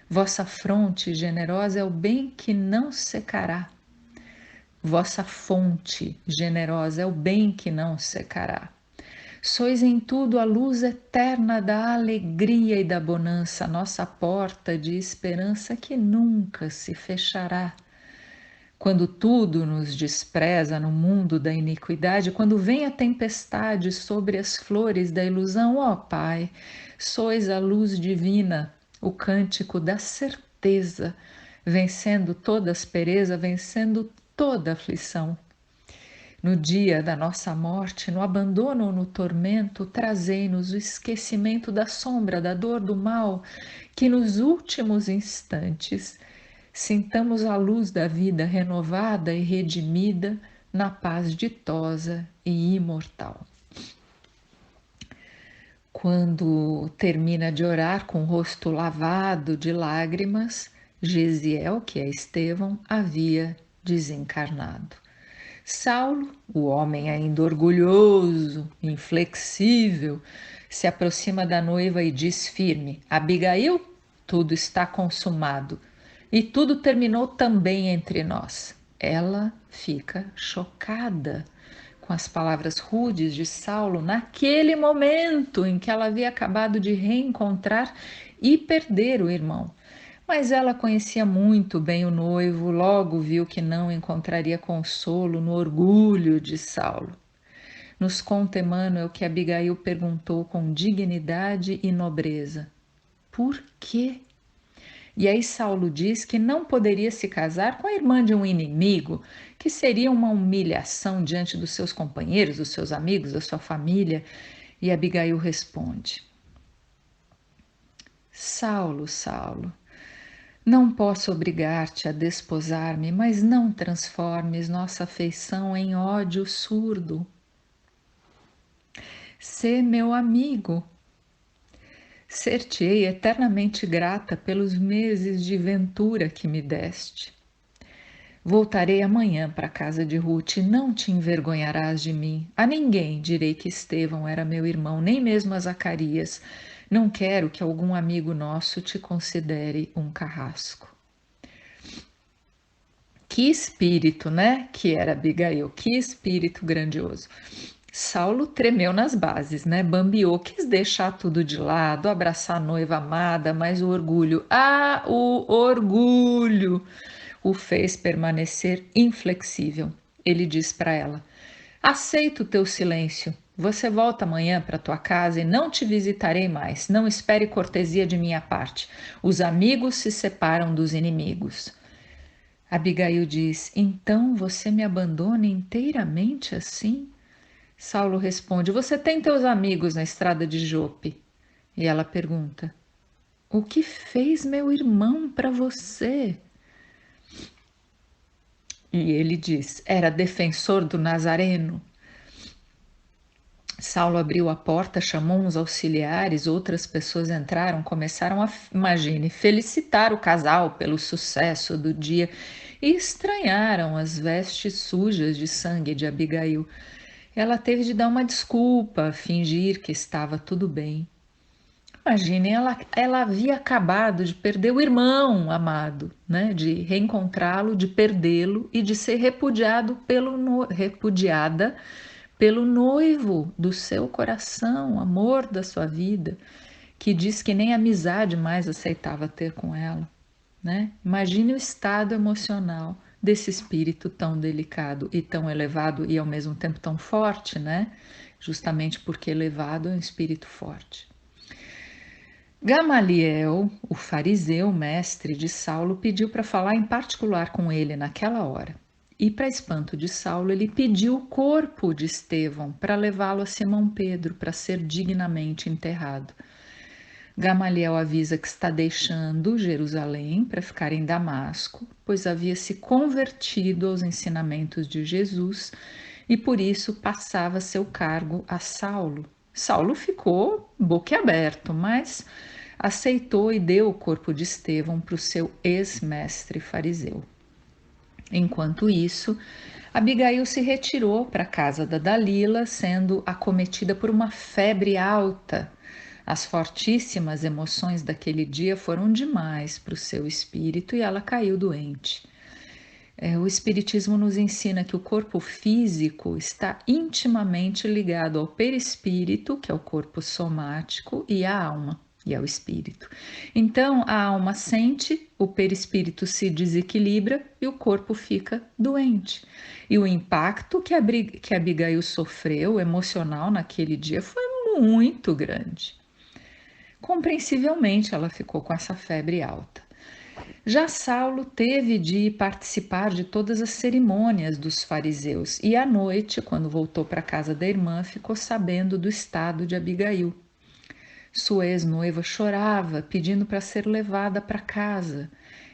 vossa fronte generosa é o bem que não secará. Vossa fonte generosa é o bem que não secará. Sois em tudo a luz eterna da alegria e da bonança, nossa porta de esperança que nunca se fechará. Quando tudo nos despreza no mundo da iniquidade, quando vem a tempestade sobre as flores da ilusão, ó Pai, sois a luz divina, o cântico da certeza, vencendo toda aspereza, vencendo toda aflição. No dia da nossa morte, no abandono ou no tormento, trazei-nos o esquecimento da sombra, da dor, do mal, que nos últimos instantes sintamos a luz da vida renovada e redimida na paz ditosa e imortal. Quando termina de orar com o rosto lavado de lágrimas, Gesiel, que é Estevão, havia desencarnado. Saulo, o homem ainda orgulhoso, inflexível, se aproxima da noiva e diz firme: Abigail, tudo está consumado e tudo terminou também entre nós. Ela fica chocada com as palavras rudes de Saulo naquele momento em que ela havia acabado de reencontrar e perder o irmão. Mas ela conhecia muito bem o noivo, logo viu que não encontraria consolo no orgulho de Saulo. Nos conta Emmanuel que Abigail perguntou com dignidade e nobreza: por quê? E aí Saulo diz que não poderia se casar com a irmã de um inimigo, que seria uma humilhação diante dos seus companheiros, dos seus amigos, da sua família. E Abigail responde: Saulo, Saulo, não posso obrigar-te a desposar-me, mas não transformes nossa afeição em ódio surdo. Sê meu amigo. Ser-te-ei eternamente grata pelos meses de ventura que me deste. Voltarei amanhã para a casa de Ruth, não te envergonharás de mim. A ninguém direi que Estevão era meu irmão, nem mesmo a Zacarias. Não quero que algum amigo nosso te considere um carrasco. Que espírito, né? Que era Abigail, que espírito grandioso. Saulo tremeu nas bases, né? Bambiou, quis deixar tudo de lado, abraçar a noiva amada, mas o orgulho, o orgulho, o fez permanecer inflexível. Ele diz para ela: aceito o teu silêncio. Você volta amanhã para tua casa e não te visitarei mais. Não espere cortesia de minha parte. Os amigos se separam dos inimigos. Abigail diz: então você me abandona inteiramente assim? Saulo responde: você tem teus amigos na estrada de Jope. E ela pergunta: o que fez meu irmão para você? E ele diz: era defensor do Nazareno. Saulo abriu a porta, chamou uns auxiliares, outras pessoas entraram, começaram a, imagine, felicitar o casal pelo sucesso do dia e estranharam as vestes sujas de sangue de Abigail. Ela teve de dar uma desculpa, fingir que estava tudo bem. Imagine, ela havia acabado de perder o irmão amado, né? De reencontrá-lo, de perdê-lo e de ser repudiada pelo noivo do seu coração, amor da sua vida, que diz que nem amizade mais aceitava ter com ela, né? Imagine o estado emocional desse espírito tão delicado e tão elevado e ao mesmo tempo tão forte, né? Justamente porque elevado é um espírito forte. Gamaliel, o fariseu mestre de Saulo, pediu para falar em particular com ele naquela hora. E, para espanto de Saulo, ele pediu o corpo de Estevão para levá-lo a Simão Pedro para ser dignamente enterrado. Gamaliel avisa que está deixando Jerusalém para ficar em Damasco, pois havia se convertido aos ensinamentos de Jesus e por isso passava seu cargo a Saulo. Saulo ficou boquiaberto, mas aceitou e deu o corpo de Estevão para o seu ex-mestre fariseu. Enquanto isso, Abigail se retirou para a casa da Dalila, sendo acometida por uma febre alta. As fortíssimas emoções daquele dia foram demais para o seu espírito e ela caiu doente. O Espiritismo nos ensina que o corpo físico está intimamente ligado ao perispírito, que é o corpo somático, e à alma, e ao espírito. Então, a alma sente, o perispírito se desequilibra e o corpo fica doente. E o impacto que Abigail sofreu emocional naquele dia foi muito grande. Compreensivelmente, ela ficou com essa febre alta. Já Saulo teve de participar de todas as cerimônias dos fariseus e à noite, quando voltou para a casa da irmã, ficou sabendo do estado de Abigail. Sua ex-noiva chorava, pedindo para ser levada para casa,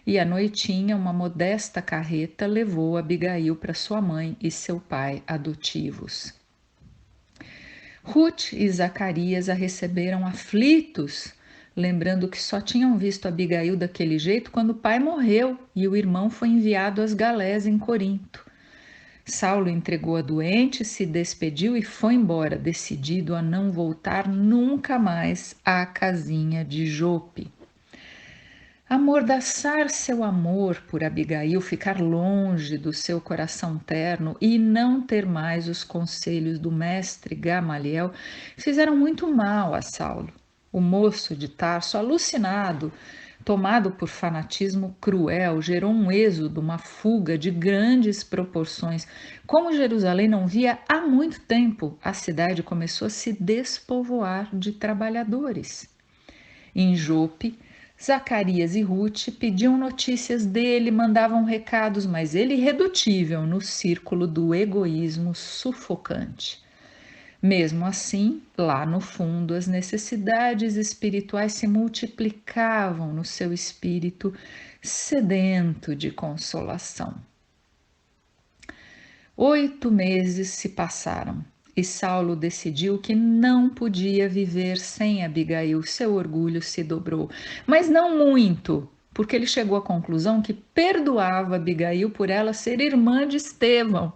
e à noitinha uma modesta carreta levou Abigail para sua mãe e seu pai adotivos. Ruth e Zacarias a receberam aflitos, lembrando que só tinham visto Abigail daquele jeito quando o pai morreu e o irmão foi enviado às galés em Corinto. Saulo entregou a doente, se despediu e foi embora, decidido a não voltar nunca mais à casinha de Jope. Amordaçar seu amor por Abigail, ficar longe do seu coração terno e não ter mais os conselhos do mestre Gamaliel fizeram muito mal a Saulo. O moço de Tarso, alucinado, tomado por fanatismo cruel, gerou um êxodo, uma fuga de grandes proporções. Como Jerusalém não via há muito tempo, a cidade começou a se despovoar de trabalhadores. Em Jope, Zacarias e Ruth pediam notícias dele, mandavam recados, mas ele irredutível no círculo do egoísmo sufocante. Mesmo assim, lá no fundo, as necessidades espirituais se multiplicavam no seu espírito sedento de consolação. 8 meses se passaram e Saulo decidiu que não podia viver sem Abigail. Seu orgulho se dobrou, mas não muito, porque ele chegou à conclusão que perdoava Abigail por ela ser irmã de Estevão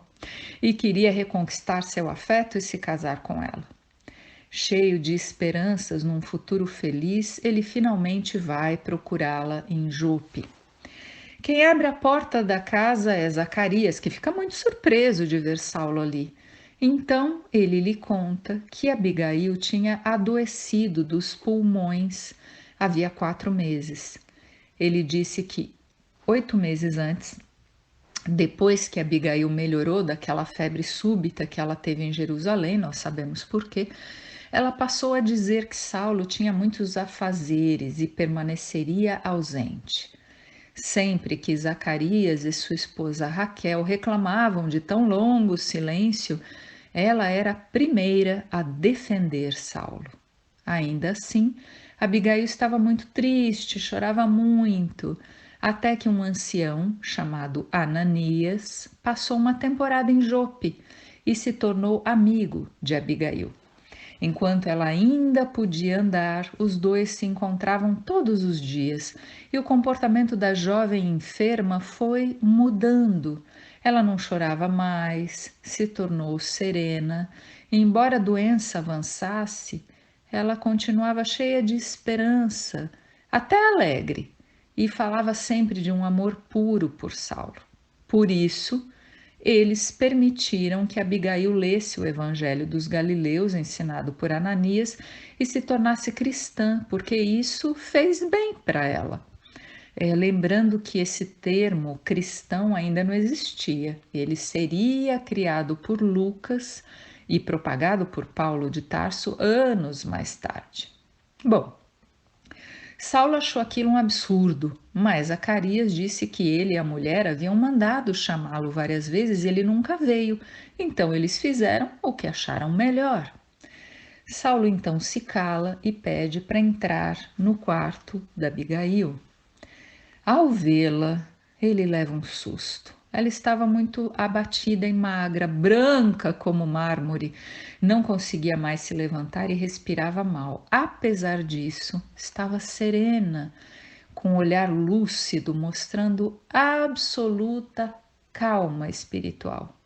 e queria reconquistar seu afeto e se casar com ela. Cheio de esperanças num futuro feliz, ele finalmente vai procurá-la em Jope. Quem abre a porta da casa é Zacarias, que fica muito surpreso de ver Saulo ali. Então ele lhe conta que Abigail tinha adoecido dos pulmões havia 4 meses. Ele disse que 8 meses antes, depois que Abigail melhorou daquela febre súbita que ela teve em Jerusalém, nós sabemos por quê, ela passou a dizer que Saulo tinha muitos afazeres e permaneceria ausente. Sempre que Zacarias e sua esposa Raquel reclamavam de tão longo silêncio, ela era a primeira a defender Saulo. Ainda assim, Abigail estava muito triste, chorava muito, até que um ancião chamado Ananias passou uma temporada em Jope e se tornou amigo de Abigail. Enquanto ela ainda podia andar, os dois se encontravam todos os dias e o comportamento da jovem enferma foi mudando. Ela não chorava mais, se tornou serena, e embora a doença avançasse, ela continuava cheia de esperança, até alegre, e falava sempre de um amor puro por Saulo. Por isso, eles permitiram que Abigail lesse o Evangelho dos Galileus, ensinado por Ananias, e se tornasse cristã, porque isso fez bem para ela. Lembrando que esse termo cristão ainda não existia, ele seria criado por Lucas e propagado por Paulo de Tarso anos mais tarde. Bom, Saulo achou aquilo um absurdo, mas Zacarias disse que ele e a mulher haviam mandado chamá-lo várias vezes e ele nunca veio. Então eles fizeram o que acharam melhor. Saulo então se cala e pede para entrar no quarto da Abigail. Ao vê-la, ele leva um susto. Ela estava muito abatida e magra, branca como mármore, não conseguia mais se levantar e respirava mal. Apesar disso, estava serena, com um olhar lúcido, mostrando absoluta calma espiritual.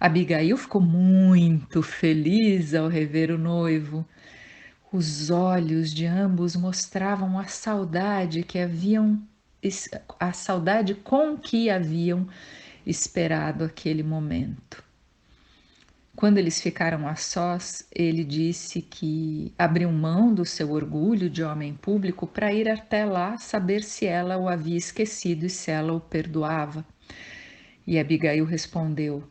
Abigail ficou muito feliz ao rever o noivo. Os olhos de ambos mostravam a saudade com que haviam esperado aquele momento. Quando eles ficaram a sós, ele disse que abriu mão do seu orgulho de homem público para ir até lá saber se ela o havia esquecido e se ela o perdoava. E Abigail respondeu: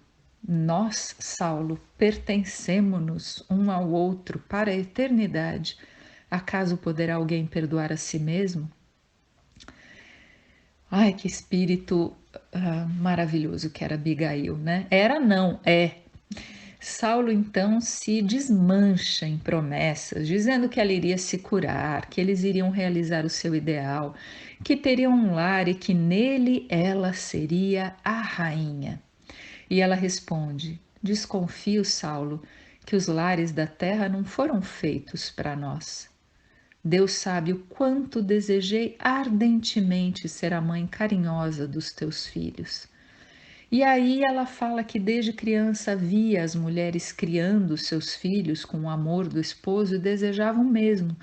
Nós, Saulo, pertencemo-nos um ao outro para a eternidade. Acaso poderá alguém perdoar a si mesmo? Ai, que espírito maravilhoso que era Abigail, né? Era não, é. Saulo então se desmancha em promessas, dizendo que ela iria se curar, que eles iriam realizar o seu ideal, que teriam um lar e que nele ela seria a rainha. E ela responde: Desconfio, Saulo, que os lares da terra não foram feitos para nós. Deus sabe o quanto desejei ardentemente ser a mãe carinhosa dos teus filhos. E aí ela fala que desde criança via as mulheres criando seus filhos com o amor do esposo e desejavam o mesmo.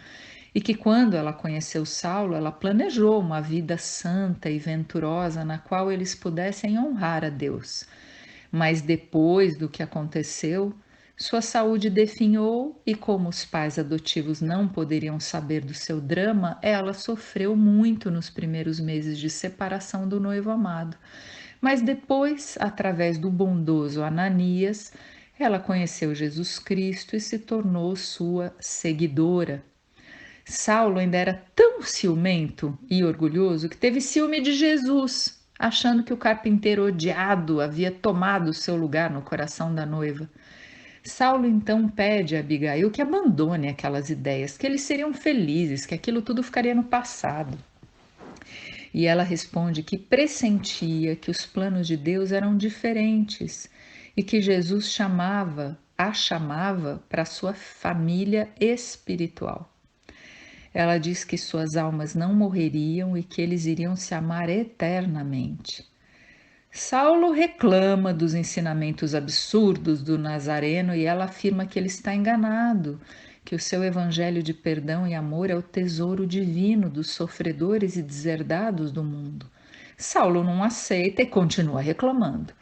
E que quando ela conheceu Saulo, ela planejou uma vida santa e venturosa na qual eles pudessem honrar a Deus. Mas depois do que aconteceu, sua saúde definhou e, como os pais adotivos não poderiam saber do seu drama, ela sofreu muito nos primeiros meses de separação do noivo amado. Mas depois, através do bondoso Ananias, ela conheceu Jesus Cristo e se tornou sua seguidora. Saulo ainda era tão ciumento e orgulhoso que teve ciúme de Jesus, achando que o carpinteiro odiado havia tomado seu lugar no coração da noiva. Saulo então pede a Abigail que abandone aquelas ideias, que eles seriam felizes, que aquilo tudo ficaria no passado. E ela responde que pressentia que os planos de Deus eram diferentes e que Jesus a chamava para sua família espiritual. Ela diz que suas almas não morreriam e que eles iriam se amar eternamente. Saulo reclama dos ensinamentos absurdos do Nazareno e ela afirma que ele está enganado, que o seu evangelho de perdão e amor é o tesouro divino dos sofredores e deserdados do mundo. Saulo não aceita e continua reclamando.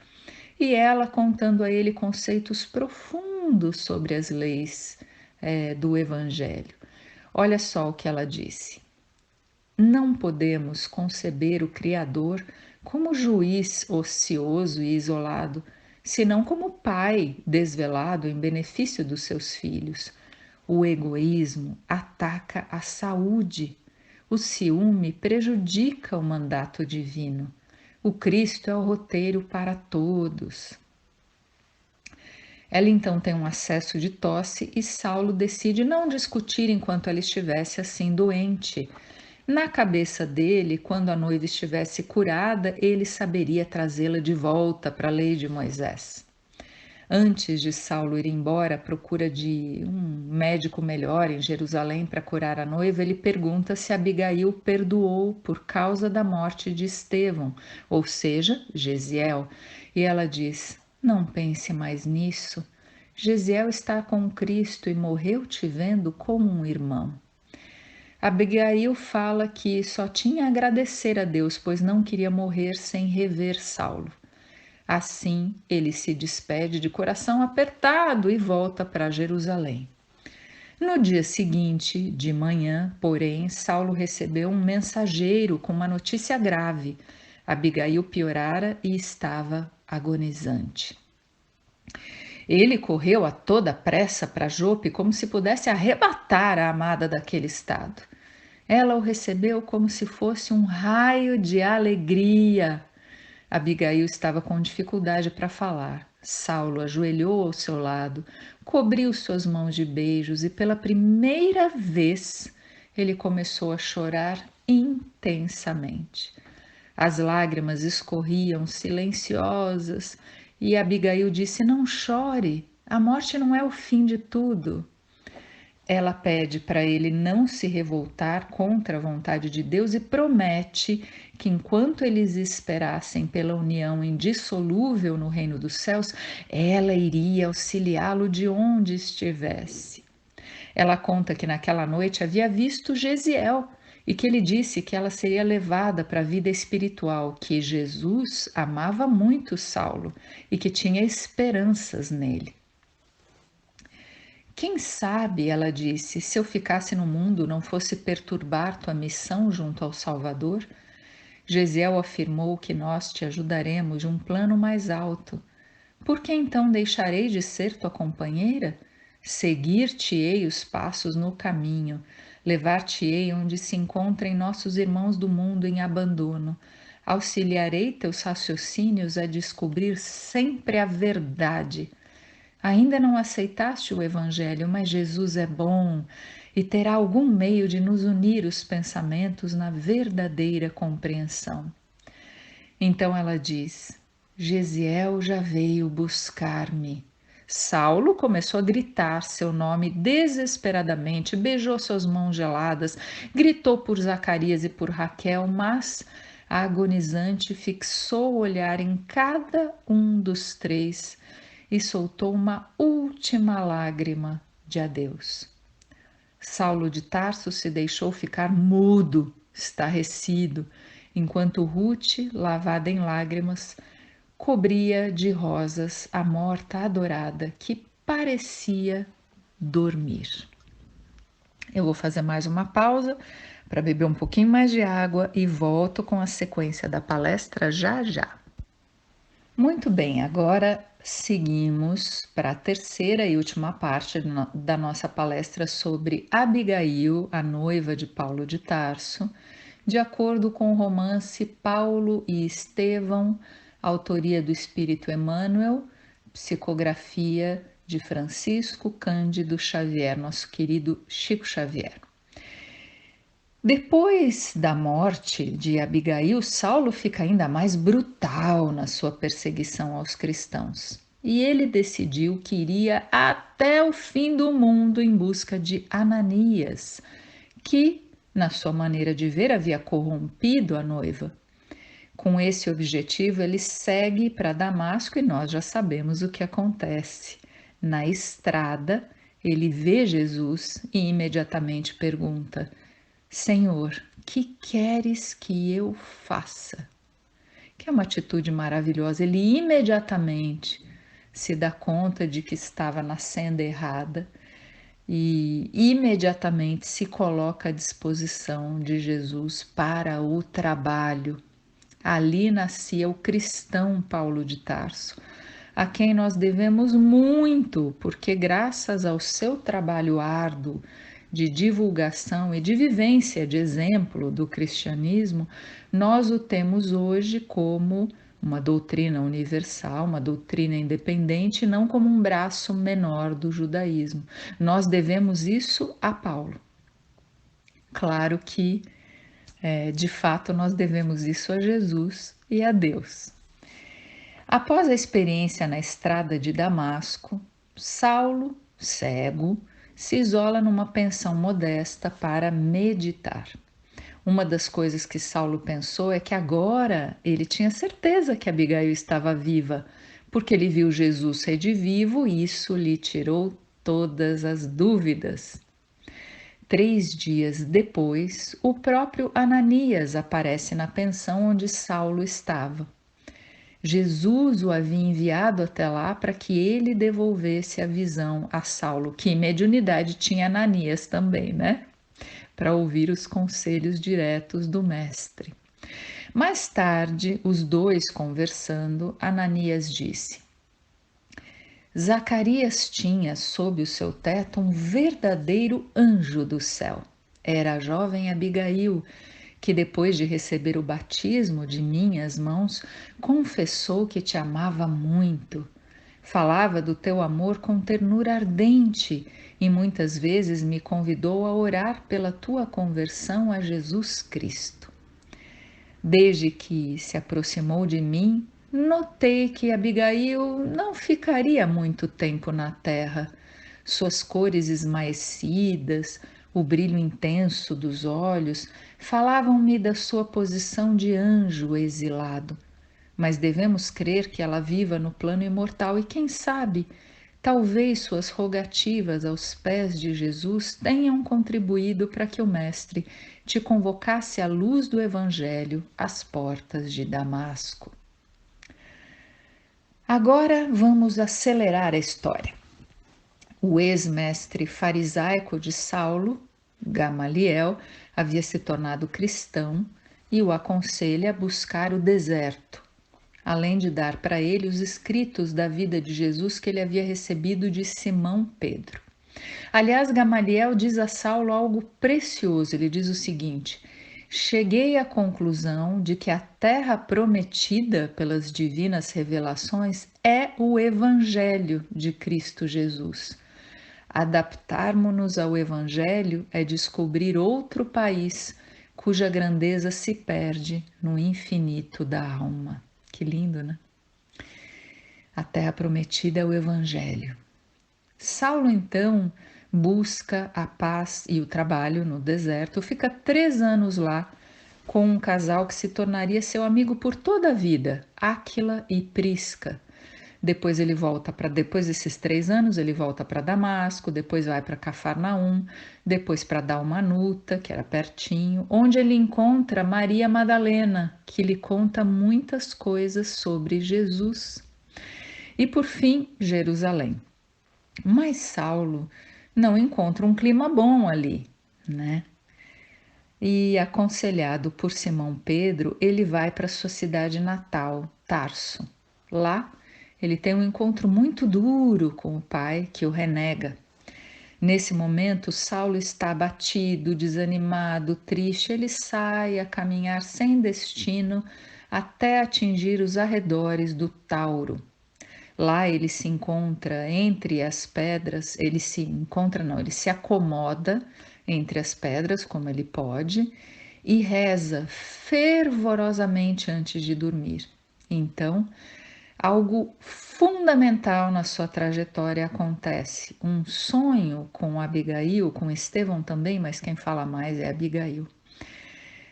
E ela contando a ele conceitos profundos sobre as leis do evangelho. Olha só o que ela disse. Não podemos conceber o Criador como juiz ocioso e isolado, senão como pai desvelado em benefício dos seus filhos. O egoísmo ataca a saúde. O ciúme prejudica o mandato divino. O Cristo é o roteiro para todos. Ela então tem um acesso de tosse e Saulo decide não discutir enquanto ela estivesse assim doente. Na cabeça dele, quando a noiva estivesse curada, ele saberia trazê-la de volta para a lei de Moisés. Antes de Saulo ir embora à procura de um médico melhor em Jerusalém para curar a noiva, ele pergunta se Abigail perdoou por causa da morte de Estevão, ou seja, Gesiel. E ela diz: Não pense mais nisso. Gesiel está com Cristo e morreu te vendo como um irmão. Abigail fala que só tinha a agradecer a Deus, pois não queria morrer sem rever Saulo. Assim, ele se despede de coração apertado e volta para Jerusalém. No dia seguinte, de manhã, porém, Saulo recebeu um mensageiro com uma notícia grave. Abigail piorara e estava agonizante. Ele correu a toda pressa para Jope como se pudesse arrebatar a amada daquele estado. Ela o recebeu como se fosse um raio de alegria. Abigail estava com dificuldade para falar. Saulo ajoelhou ao seu lado, cobriu suas mãos de beijos e pela primeira vez ele começou a chorar intensamente. As lágrimas escorriam silenciosas e Abigail disse: Não chore, a morte não é o fim de tudo. Ela pede para ele não se revoltar contra a vontade de Deus e promete que enquanto eles esperassem pela união indissolúvel no reino dos céus, ela iria auxiliá-lo de onde estivesse. Ela conta que naquela noite havia visto Gesiel e que ele disse que ela seria levada para a vida espiritual, que Jesus amava muito Saulo e que tinha esperanças nele. Quem sabe, ela disse, se eu ficasse no mundo não fosse perturbar tua missão junto ao Salvador? Gesiel afirmou que nós te ajudaremos de um plano mais alto. Por que então deixarei de ser tua companheira? Seguir-te-ei os passos no caminho, levar-te-ei onde se encontrem nossos irmãos do mundo em abandono. Auxiliarei teus raciocínios a descobrir sempre a verdade. Ainda não aceitaste o Evangelho, mas Jesus é bom e terá algum meio de nos unir os pensamentos na verdadeira compreensão. Então ela diz: Gesiel já veio buscar-me. Saulo começou a gritar seu nome desesperadamente, beijou suas mãos geladas, gritou por Zacarias e por Raquel, mas a agonizante fixou o olhar em cada um dos três e soltou uma última lágrima de adeus. Saulo de Tarso se deixou ficar mudo, estarrecido, enquanto Ruth, lavada em lágrimas, cobria de rosas a morta adorada que parecia dormir. Eu vou fazer mais uma pausa para beber um pouquinho mais de água e volto com a sequência da palestra já já. Muito bem, agora seguimos para a terceira e última parte da nossa palestra sobre Abigail, a noiva de Paulo de Tarso, de acordo com o romance Paulo e Estevão, autoria do Espírito Emmanuel, psicografia de Francisco Cândido Xavier, nosso querido Chico Xavier. Depois da morte de Abigail, Saulo fica ainda mais brutal na sua perseguição aos cristãos. E ele decidiu que iria até o fim do mundo em busca de Ananias, que, na sua maneira de ver, havia corrompido a noiva. Com esse objetivo, ele segue para Damasco e nós já sabemos o que acontece. Na estrada, ele vê Jesus e imediatamente pergunta: Senhor, que queres que eu faça? Que é uma atitude maravilhosa. Ele imediatamente se dá conta de que estava na senda errada e imediatamente se coloca à disposição de Jesus para o trabalho. Ali nascia o cristão Paulo de Tarso, a quem nós devemos muito, porque graças ao seu trabalho árduo de divulgação e de vivência, de exemplo do cristianismo, nós o temos hoje como uma doutrina universal, uma doutrina independente, não como um braço menor do judaísmo. Nós devemos isso a Paulo. Claro que, de fato, nós devemos isso a Jesus e a Deus. Após a experiência na estrada de Damasco, Saulo, cego, se isola numa pensão modesta para meditar. Uma das coisas que Saulo pensou é que agora ele tinha certeza que Abigail estava viva, porque ele viu Jesus redivivo e isso lhe tirou todas as dúvidas. 3 dias depois, o próprio Ananias aparece na pensão onde Saulo estava. Jesus o havia enviado até lá para que ele devolvesse a visão a Saulo, que em mediunidade tinha Ananias também, né? Para ouvir os conselhos diretos do mestre. Mais tarde, os dois conversando, Ananias disse: Zacarias tinha sob o seu teto um verdadeiro anjo do céu. Era a jovem Abigail, que depois de receber o batismo de minhas mãos, confessou que te amava muito. Falava do teu amor com ternura ardente e muitas vezes me convidou a orar pela tua conversão a Jesus Cristo. Desde que se aproximou de mim, notei que Abigail não ficaria muito tempo na terra. Suas cores esmaecidas, o brilho intenso dos olhos, falavam-me da sua posição de anjo exilado. Mas devemos crer que ela viva no plano imortal e, quem sabe, talvez suas rogativas aos pés de Jesus tenham contribuído para que o Mestre te convocasse à luz do Evangelho às portas de Damasco. Agora vamos acelerar a história. O ex-mestre farisaico de Saulo, Gamaliel, havia se tornado cristão e o aconselha a buscar o deserto, além de dar para ele os escritos da vida de Jesus que ele havia recebido de Simão Pedro. Aliás, Gamaliel diz a Saulo algo precioso. Ele diz o seguinte: cheguei à conclusão de que a terra prometida pelas divinas revelações é o Evangelho de Cristo Jesus. Adaptarmos-nos ao Evangelho é descobrir outro país cuja grandeza se perde no infinito da alma. Que lindo, né? A terra prometida é o Evangelho. Saulo, então, busca a paz e o trabalho no deserto, fica 3 anos lá com um casal que se tornaria seu amigo por toda a vida, Áquila e Prisca. Depois desses 3 anos, ele volta para Damasco, depois vai para Cafarnaum, depois para Dalmanuta, que era pertinho, onde ele encontra Maria Madalena, que lhe conta muitas coisas sobre Jesus. E por fim, Jerusalém. Mas Saulo não encontra um clima bom ali, né? E aconselhado por Simão Pedro, ele vai para sua cidade natal, Tarso. Lá, ele tem um encontro muito duro com o pai, que o renega. Nesse momento, Saulo está abatido, desanimado, triste. Ele sai a caminhar sem destino até atingir os arredores do Tauro. Lá ele se encontra entre as pedras, ele se acomoda entre as pedras, como ele pode, e reza fervorosamente antes de dormir. Então, algo fundamental na sua trajetória acontece. Um sonho com Abigail, com Estevão também, mas quem fala mais é Abigail.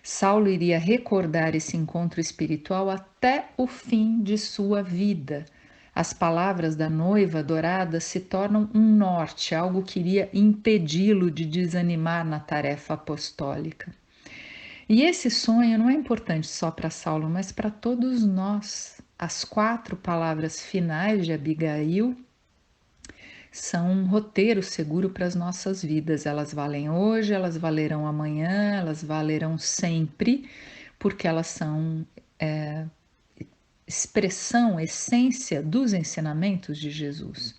Saulo iria recordar esse encontro espiritual até o fim de sua vida. As palavras da noiva dourada se tornam um norte, algo que iria impedi-lo de desanimar na tarefa apostólica. E esse sonho não é importante só para Saulo, mas para todos nós. As 4 palavras finais de Abigail são um roteiro seguro para as nossas vidas. Elas valem hoje, elas valerão amanhã, elas valerão sempre, porque elas são expressão, essência dos ensinamentos de Jesus.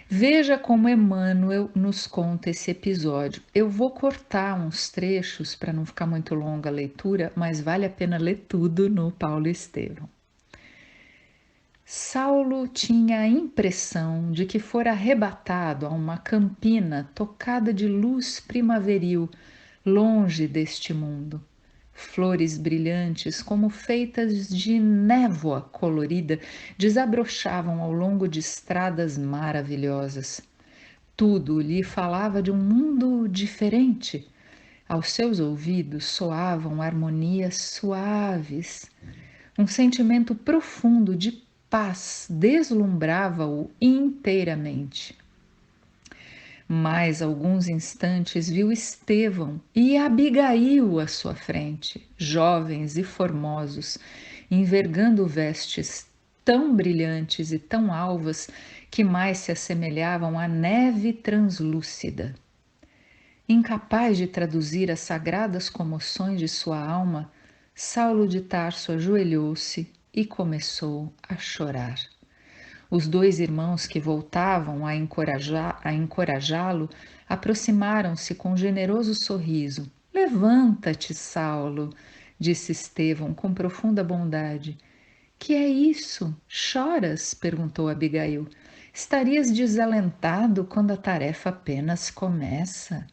Veja como Emmanuel nos conta esse episódio. Eu vou cortar uns trechos para não ficar muito longa a leitura, mas vale a pena ler tudo no Paulo Estevão. Saulo tinha a impressão de que fora arrebatado a uma campina tocada de luz primaveril, longe deste mundo. Flores brilhantes, como feitas de névoa colorida, desabrochavam ao longo de estradas maravilhosas. Tudo lhe falava de um mundo diferente. Aos seus ouvidos soavam harmonias suaves. Um sentimento profundo de paz deslumbrava-o inteiramente. Mais alguns instantes viu Estevão e Abigail à sua frente, jovens e formosos, envergando vestes tão brilhantes e tão alvas que mais se assemelhavam à neve translúcida. Incapaz de traduzir as sagradas comoções de sua alma, Saulo de Tarso ajoelhou-se e começou a chorar. Os dois irmãos que voltavam a encorajá-lo aproximaram-se com um generoso sorriso. Levanta-te, Saulo, disse Estevão com profunda bondade. Que é isso? Choras? Perguntou Abigail. Estarias desalentado quando a tarefa apenas começa.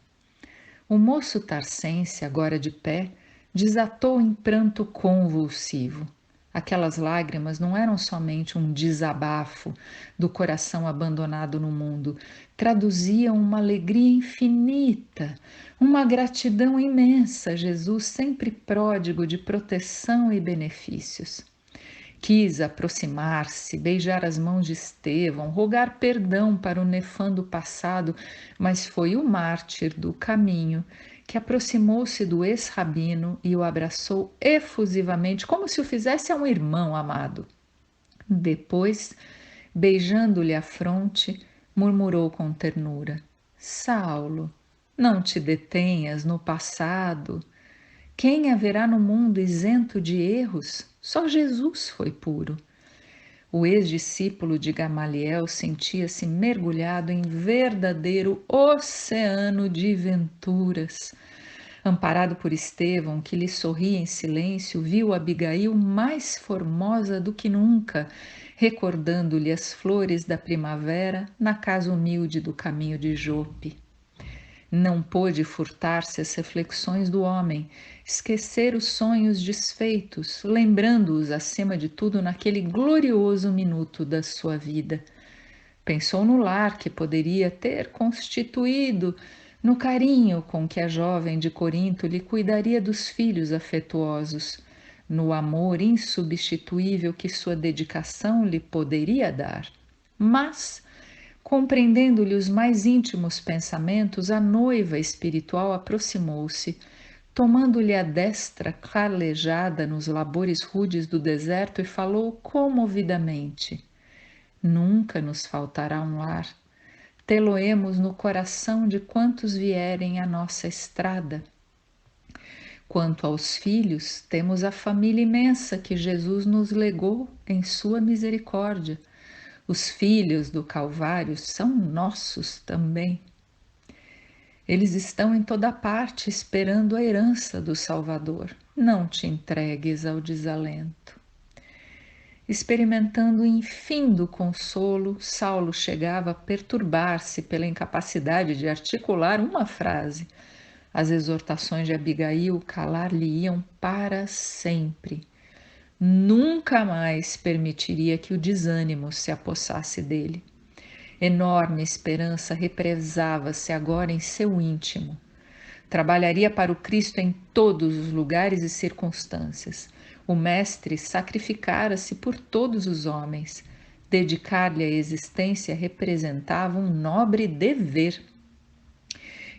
O moço tarcense, agora de pé, desatou em pranto convulsivo. Aquelas lágrimas não eram somente um desabafo do coração abandonado no mundo, traduziam uma alegria infinita, uma gratidão imensa a Jesus, sempre pródigo de proteção e benefícios. Quis aproximar-se, beijar as mãos de Estevão, rogar perdão para o nefando passado, mas foi o mártir do caminho que aproximou-se do ex-rabino e o abraçou efusivamente, como se o fizesse a um irmão amado. Depois, beijando-lhe a fronte, murmurou com ternura: Saulo, não te detenhas no passado. Quem haverá no mundo isento de erros? Só Jesus foi puro. O ex-discípulo de Gamaliel sentia-se mergulhado em verdadeiro oceano de venturas. Amparado por Estevão, que lhe sorria em silêncio, viu Abigail mais formosa do que nunca, recordando-lhe as flores da primavera na casa humilde do caminho de Jope. Não pôde furtar-se às reflexões do homem, esquecer os sonhos desfeitos, lembrando-os acima de tudo naquele glorioso minuto da sua vida. Pensou no lar que poderia ter constituído, no carinho com que a jovem de Corinto lhe cuidaria dos filhos afetuosos, no amor insubstituível que sua dedicação lhe poderia dar. Mas, compreendendo-lhe os mais íntimos pensamentos, a noiva espiritual aproximou-se, tomando-lhe a destra calejada nos labores rudes do deserto e falou comovidamente: Nunca nos faltará um lar. Tê-lo-emos no coração de quantos vierem à nossa estrada. Quanto aos filhos, temos a família imensa que Jesus nos legou em sua misericórdia. Os filhos do Calvário são nossos também. Eles estão em toda parte esperando a herança do Salvador. Não te entregues ao desalento. Experimentando o enfim do consolo, Saulo chegava a perturbar-se pela incapacidade de articular uma frase. As exortações de Abigail calar-lhe-iam para sempre. Nunca mais permitiria que o desânimo se apossasse dele. Enorme esperança represava-se agora em seu íntimo. Trabalharia para o Cristo em todos os lugares e circunstâncias. O Mestre sacrificara-se por todos os homens. Dedicar-lhe a existência representava um nobre dever.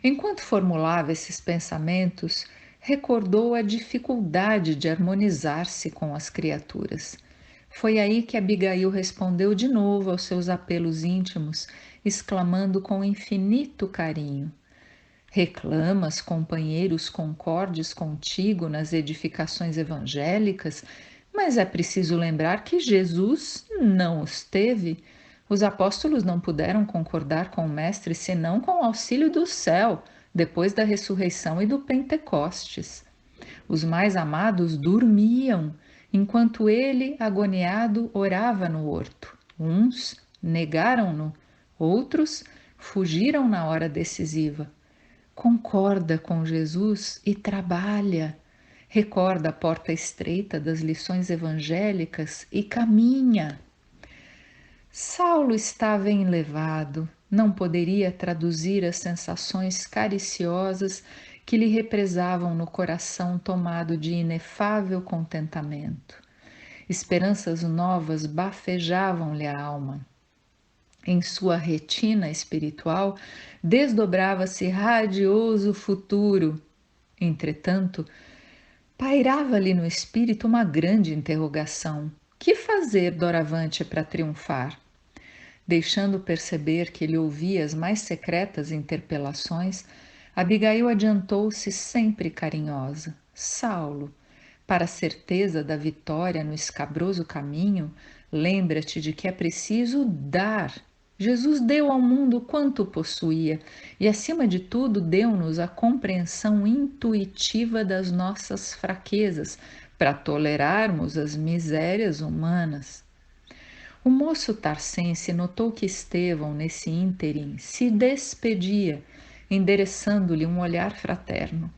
Enquanto formulava esses pensamentos, recordou a dificuldade de harmonizar-se com as criaturas. Foi aí que Abigail respondeu de novo aos seus apelos íntimos, exclamando com infinito carinho: Reclamas companheiros concordes contigo nas edificações evangélicas, mas é preciso lembrar que Jesus não os teve. Os apóstolos não puderam concordar com o Mestre senão com o auxílio do céu, depois da ressurreição e do Pentecostes. Os mais amados dormiam, enquanto ele, agoniado, orava no horto. Uns negaram-no, outros fugiram na hora decisiva. Concorda com Jesus e trabalha. Recorda a porta estreita das lições evangélicas e caminha. Saulo estava enlevado, não poderia traduzir as sensações cariciosas que lhe represavam no coração tomado de inefável contentamento. Esperanças novas bafejavam-lhe a alma. Em sua retina espiritual desdobrava-se radioso futuro. Entretanto, pairava-lhe no espírito uma grande interrogação. Que fazer doravante para triunfar? Deixando perceber que ele ouvia as mais secretas interpelações, Abigail adiantou-se sempre carinhosa. Saulo, para a certeza da vitória no escabroso caminho, Lembra-te de que é preciso dar. Jesus deu ao mundo quanto possuía e, acima de tudo, deu-nos a compreensão intuitiva das nossas fraquezas para tolerarmos as misérias humanas. O moço tarcense notou que Estevão, nesse ínterim, se despedia, endereçando-lhe um olhar fraterno.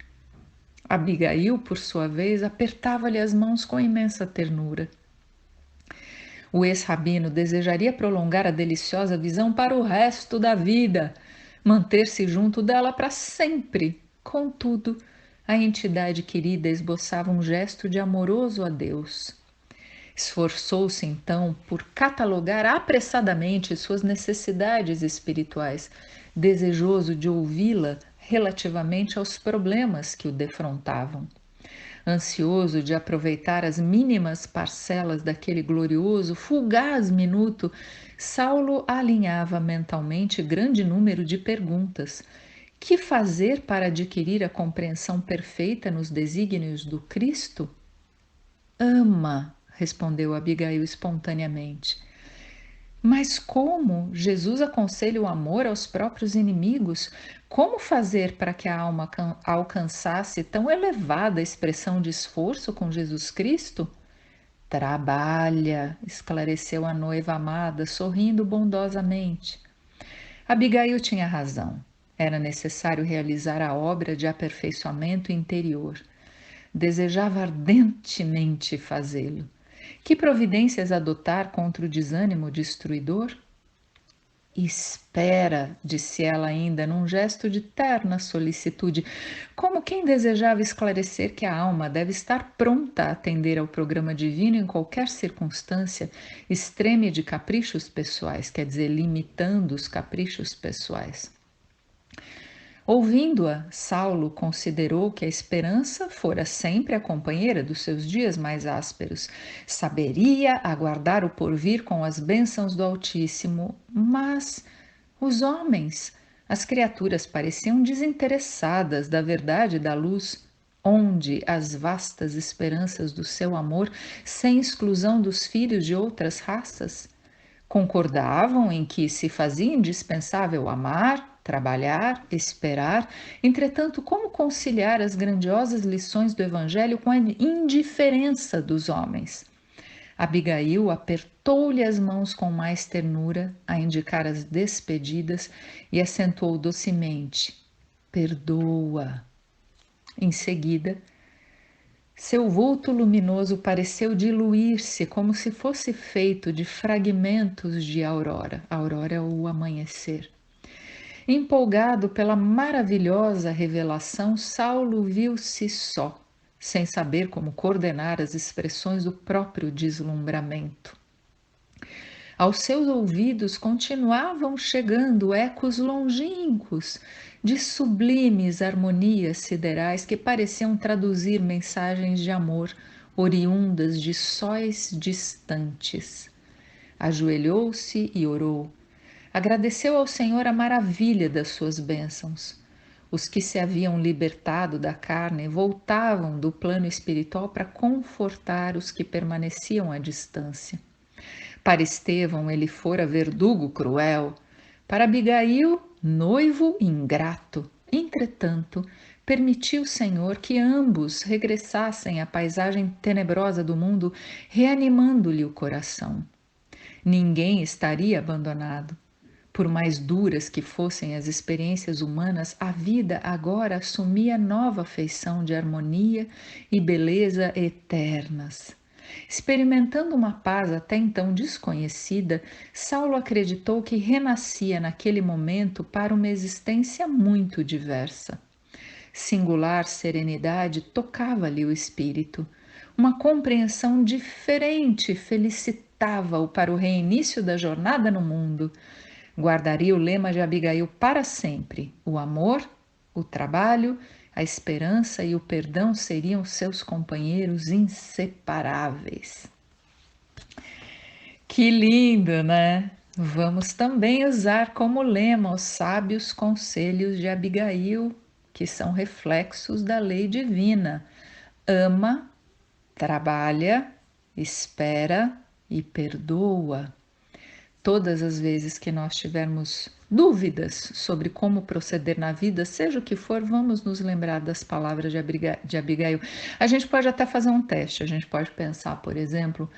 Abigail, por sua vez, apertava-lhe as mãos com imensa ternura. O ex-rabino desejaria prolongar a deliciosa visão para o resto da vida, manter-se junto dela para sempre. Contudo, a entidade querida esboçava um gesto de amoroso adeus. Esforçou-se então por catalogar apressadamente suas necessidades espirituais, desejoso de ouvi-la relativamente aos problemas que o defrontavam. Ansioso de aproveitar as mínimas parcelas daquele glorioso, fugaz minuto, Saulo alinhava mentalmente grande número de perguntas. Que fazer para adquirir a compreensão perfeita nos desígnios do Cristo? Ama, respondeu Abigail espontaneamente. Mas como? Jesus aconselha o amor aos próprios inimigos? Como fazer para que a alma alcançasse tão elevada expressão de esforço com Jesus Cristo? Trabalha, esclareceu a noiva amada, sorrindo bondosamente. Abigail tinha razão. Era necessário realizar a obra de aperfeiçoamento interior. Desejava ardentemente fazê-lo. Que providências adotar contra o desânimo destruidor? Espera, disse ela ainda num gesto de terna solicitude, como quem desejava esclarecer que a alma deve estar pronta a atender ao programa divino em qualquer circunstância, extreme de caprichos pessoais, quer dizer, limitando os caprichos pessoais. Ouvindo-a, Saulo considerou que a esperança fora sempre a companheira dos seus dias mais ásperos. Saberia aguardar o porvir com as bênçãos do Altíssimo, mas os homens, as criaturas pareciam desinteressadas da verdade e da luz. Onde as vastas esperanças do seu amor, sem exclusão dos filhos de outras raças? Concordavam em que se fazia indispensável amar, trabalhar, esperar. Entretanto, como conciliar as grandiosas lições do Evangelho com a indiferença dos homens? Abigail apertou-lhe as mãos com mais ternura, a indicar as despedidas, e acentuou docemente: perdoa. Em seguida, seu vulto luminoso pareceu diluir-se como se fosse feito de fragmentos de aurora. A aurora é o amanhecer. Empolgado pela maravilhosa revelação, Saulo viu-se só, sem saber como coordenar as expressões do próprio deslumbramento. Aos seus ouvidos continuavam chegando ecos longínquos de sublimes harmonias siderais que pareciam traduzir mensagens de amor oriundas de sóis distantes. Ajoelhou-se e orou. Agradeceu ao Senhor a maravilha das suas bênçãos. Os que se haviam libertado da carne voltavam do plano espiritual para confortar os que permaneciam à distância. Para Estevão ele fora verdugo cruel, para Abigail, noivo ingrato. Entretanto, permitiu o Senhor que ambos regressassem à paisagem tenebrosa do mundo, reanimando-lhe o coração. Ninguém estaria abandonado. Por mais duras que fossem as experiências humanas, a vida agora assumia nova feição de harmonia e beleza eternas. Experimentando uma paz até então desconhecida, Saulo acreditou que renascia naquele momento para uma existência muito diversa. Singular serenidade tocava-lhe o espírito. Uma compreensão diferente felicitava-o para o reinício da jornada no mundo. Guardaria o lema de Abigail para sempre: o amor, o trabalho, a esperança e o perdão seriam seus companheiros inseparáveis. Que lindo, né? Vamos também usar como lema os sábios conselhos de Abigail, que são reflexos da lei divina. Ama, trabalha, espera, e perdoa. Todas as vezes que nós tivermos dúvidas sobre como proceder na vida, seja o que for, vamos nos lembrar das palavras de Abigail. A gente pode até fazer um teste, a gente pode pensar, por exemplo,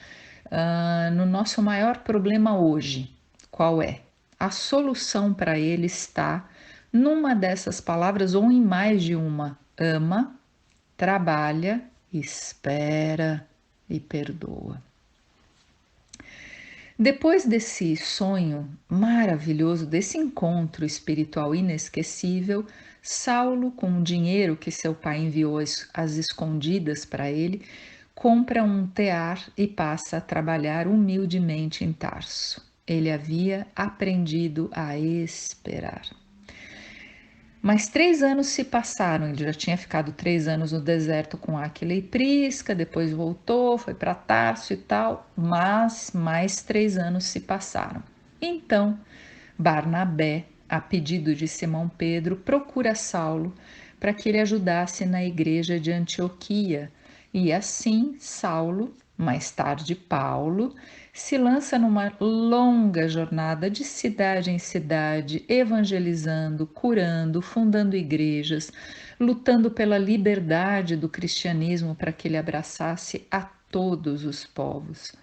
no nosso maior problema hoje. Qual é? A solução para ele está numa dessas palavras ou em mais de uma. Ama, trabalha, espera e perdoa. Depois desse sonho maravilhoso, desse encontro espiritual inesquecível, Saulo, com o dinheiro que seu pai enviou às escondidas para ele, compra um tear e passa a trabalhar humildemente em Tarso. Ele havia aprendido a esperar. Mas 3 anos se passaram, ele já tinha ficado 3 anos no deserto com Áquila e Prisca, depois voltou, foi para Tarso e tal, mas mais 3 anos se passaram. Então, Barnabé, a pedido de Simão Pedro, procura Saulo para que ele ajudasse na igreja de Antioquia. E assim, Saulo, mais tarde Paulo, se lança numa longa jornada de cidade em cidade, evangelizando, curando, fundando igrejas, lutando pela liberdade do cristianismo para que ele abraçasse a todos os povos.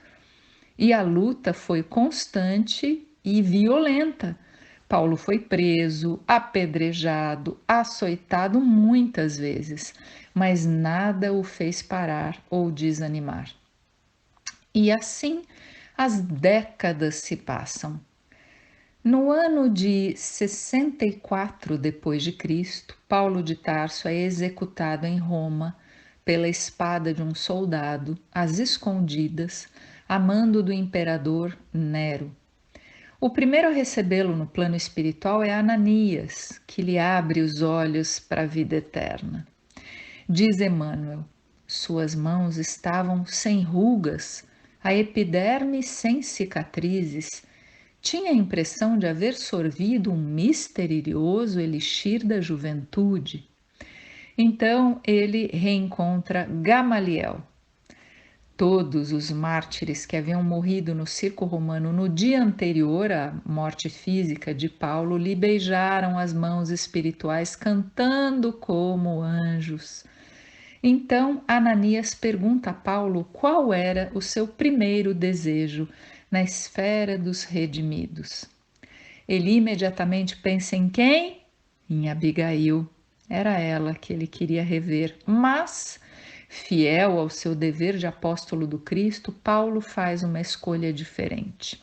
E a luta foi constante e violenta. Paulo foi preso, apedrejado, açoitado muitas vezes, mas nada o fez parar ou desanimar. E assim as décadas se passam. No ano de 64 depois de Cristo, Paulo de Tarso é executado em Roma pela espada de um soldado, às escondidas, a mando do imperador Nero. O primeiro a recebê-lo no plano espiritual é Ananias, que lhe abre os olhos para a vida eterna. Diz Emmanuel: suas mãos estavam sem rugas, a epiderme sem cicatrizes. Tinha a impressão de haver sorvido um misterioso elixir da juventude. Então ele reencontra Gamaliel. Todos os mártires que haviam morrido no circo romano no dia anterior à morte física de Paulo lhe beijaram as mãos espirituais, cantando como anjos. Então Ananias pergunta a Paulo qual era o seu primeiro desejo na esfera dos redimidos. Ele imediatamente pensa em quem? Em Abigail. Era ela que ele queria rever, mas, fiel ao seu dever de apóstolo do Cristo, Paulo faz uma escolha diferente.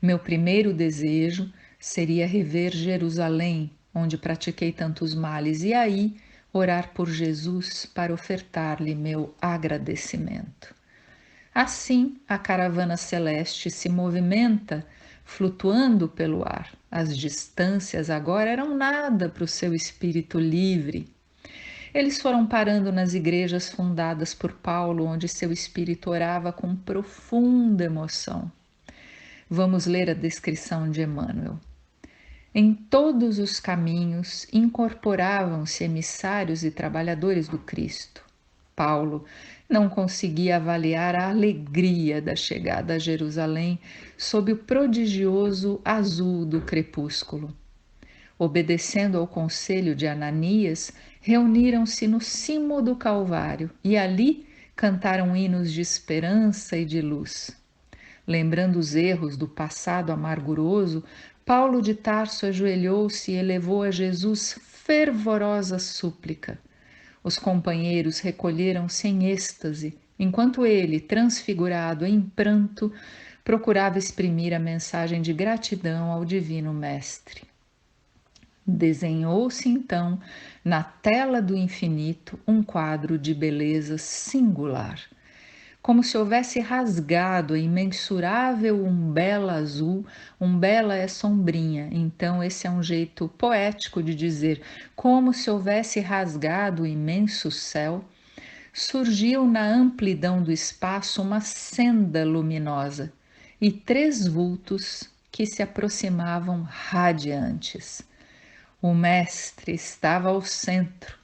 Meu primeiro desejo seria rever Jerusalém, onde pratiquei tantos males, e aí orar por Jesus para ofertar-lhe meu agradecimento. Assim, a caravana celeste se movimenta, flutuando pelo ar. As distâncias agora eram nada para o seu espírito livre. Eles foram parando nas igrejas fundadas por Paulo, onde seu espírito orava com profunda emoção. Vamos ler a descrição de Emmanuel. Em todos os caminhos incorporavam-se emissários e trabalhadores do Cristo. Paulo não conseguia avaliar a alegria da chegada a Jerusalém sob o prodigioso azul do crepúsculo. Obedecendo ao conselho de Ananias, reuniram-se no cimo do Calvário e ali cantaram hinos de esperança e de luz. Lembrando os erros do passado amarguroso, Paulo de Tarso ajoelhou-se e elevou a Jesus fervorosa súplica. Os companheiros recolheram-se em êxtase, enquanto ele, transfigurado em pranto, procurava exprimir a mensagem de gratidão ao Divino Mestre. Desenhou-se então, na tela do infinito, um quadro de beleza singular, como se houvesse rasgado a imensurável umbela azul. Umbela é sombrinha, então esse é um jeito poético de dizer, como se houvesse rasgado o imenso céu. Surgiu na amplidão do espaço uma senda luminosa e 3 vultos que se aproximavam radiantes. O mestre estava ao centro,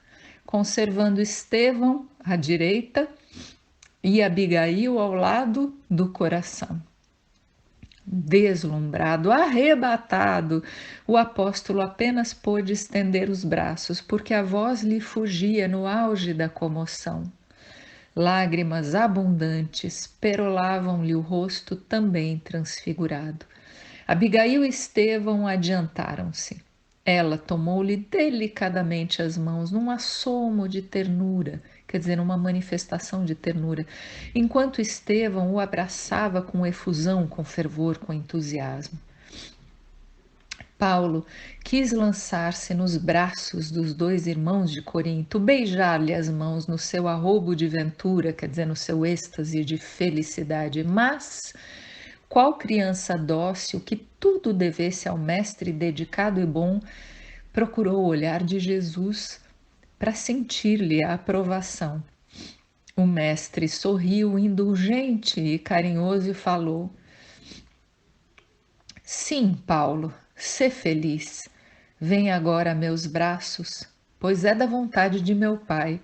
conservando Estevão à direita e Abigail ao lado do coração. Deslumbrado, arrebatado, o apóstolo apenas pôde estender os braços, porque a voz lhe fugia no auge da comoção. Lágrimas abundantes perolavam-lhe o rosto também transfigurado. Abigail e Estevão adiantaram-se. Ela tomou-lhe delicadamente as mãos num assomo de ternura, quer dizer, uma manifestação de ternura, enquanto Estevão o abraçava com efusão, com fervor, com entusiasmo. Paulo quis lançar-se nos braços dos dois irmãos de Corinto, beijar-lhe as mãos no seu arrobo de ventura, quer dizer, no seu êxtase de felicidade, mas qual criança dócil que tudo devesse ao mestre dedicado e bom, procurou o olhar de Jesus para sentir-lhe a aprovação. O mestre sorriu indulgente e carinhoso e falou: Sim, Paulo, sê feliz. Vem agora a meus braços, pois é da vontade de meu Pai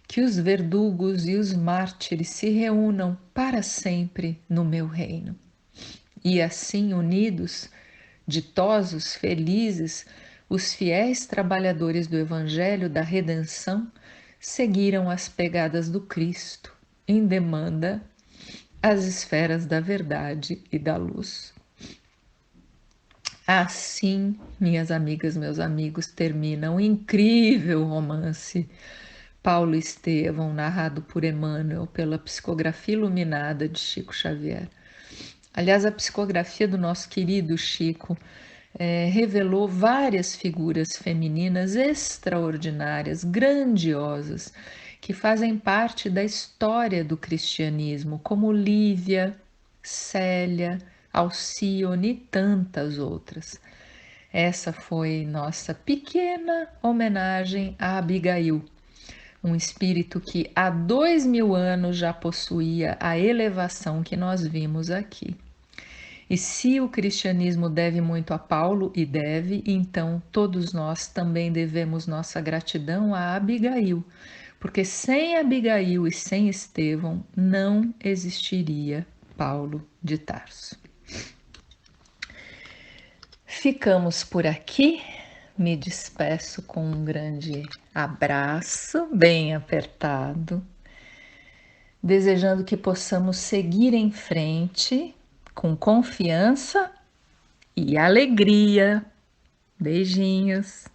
que os verdugos e os mártires se reúnam para sempre no meu reino. E assim, unidos, ditosos, felizes, os fiéis trabalhadores do Evangelho da Redenção seguiram as pegadas do Cristo, em demanda às esferas da verdade e da luz. Assim, minhas amigas, meus amigos, termina um incrível romance Paulo e Estevão, narrado por Emmanuel, pela psicografia iluminada de Chico Xavier. Aliás, a psicografia do nosso querido Chico revelou várias figuras femininas extraordinárias, grandiosas, que fazem parte da história do cristianismo, como Lívia, Célia, Alcione e tantas outras. Essa foi nossa pequena homenagem a Abigail, um espírito que há 2000 anos já possuía a elevação que nós vimos aqui. E se o cristianismo deve muito a Paulo, e deve, então todos nós também devemos nossa gratidão a Abigail, porque sem Abigail e sem Estevão não existiria Paulo de Tarso. Ficamos por aqui. Me despeço com um grande abraço, bem apertado, desejando que possamos seguir em frente com confiança e alegria. Beijinhos.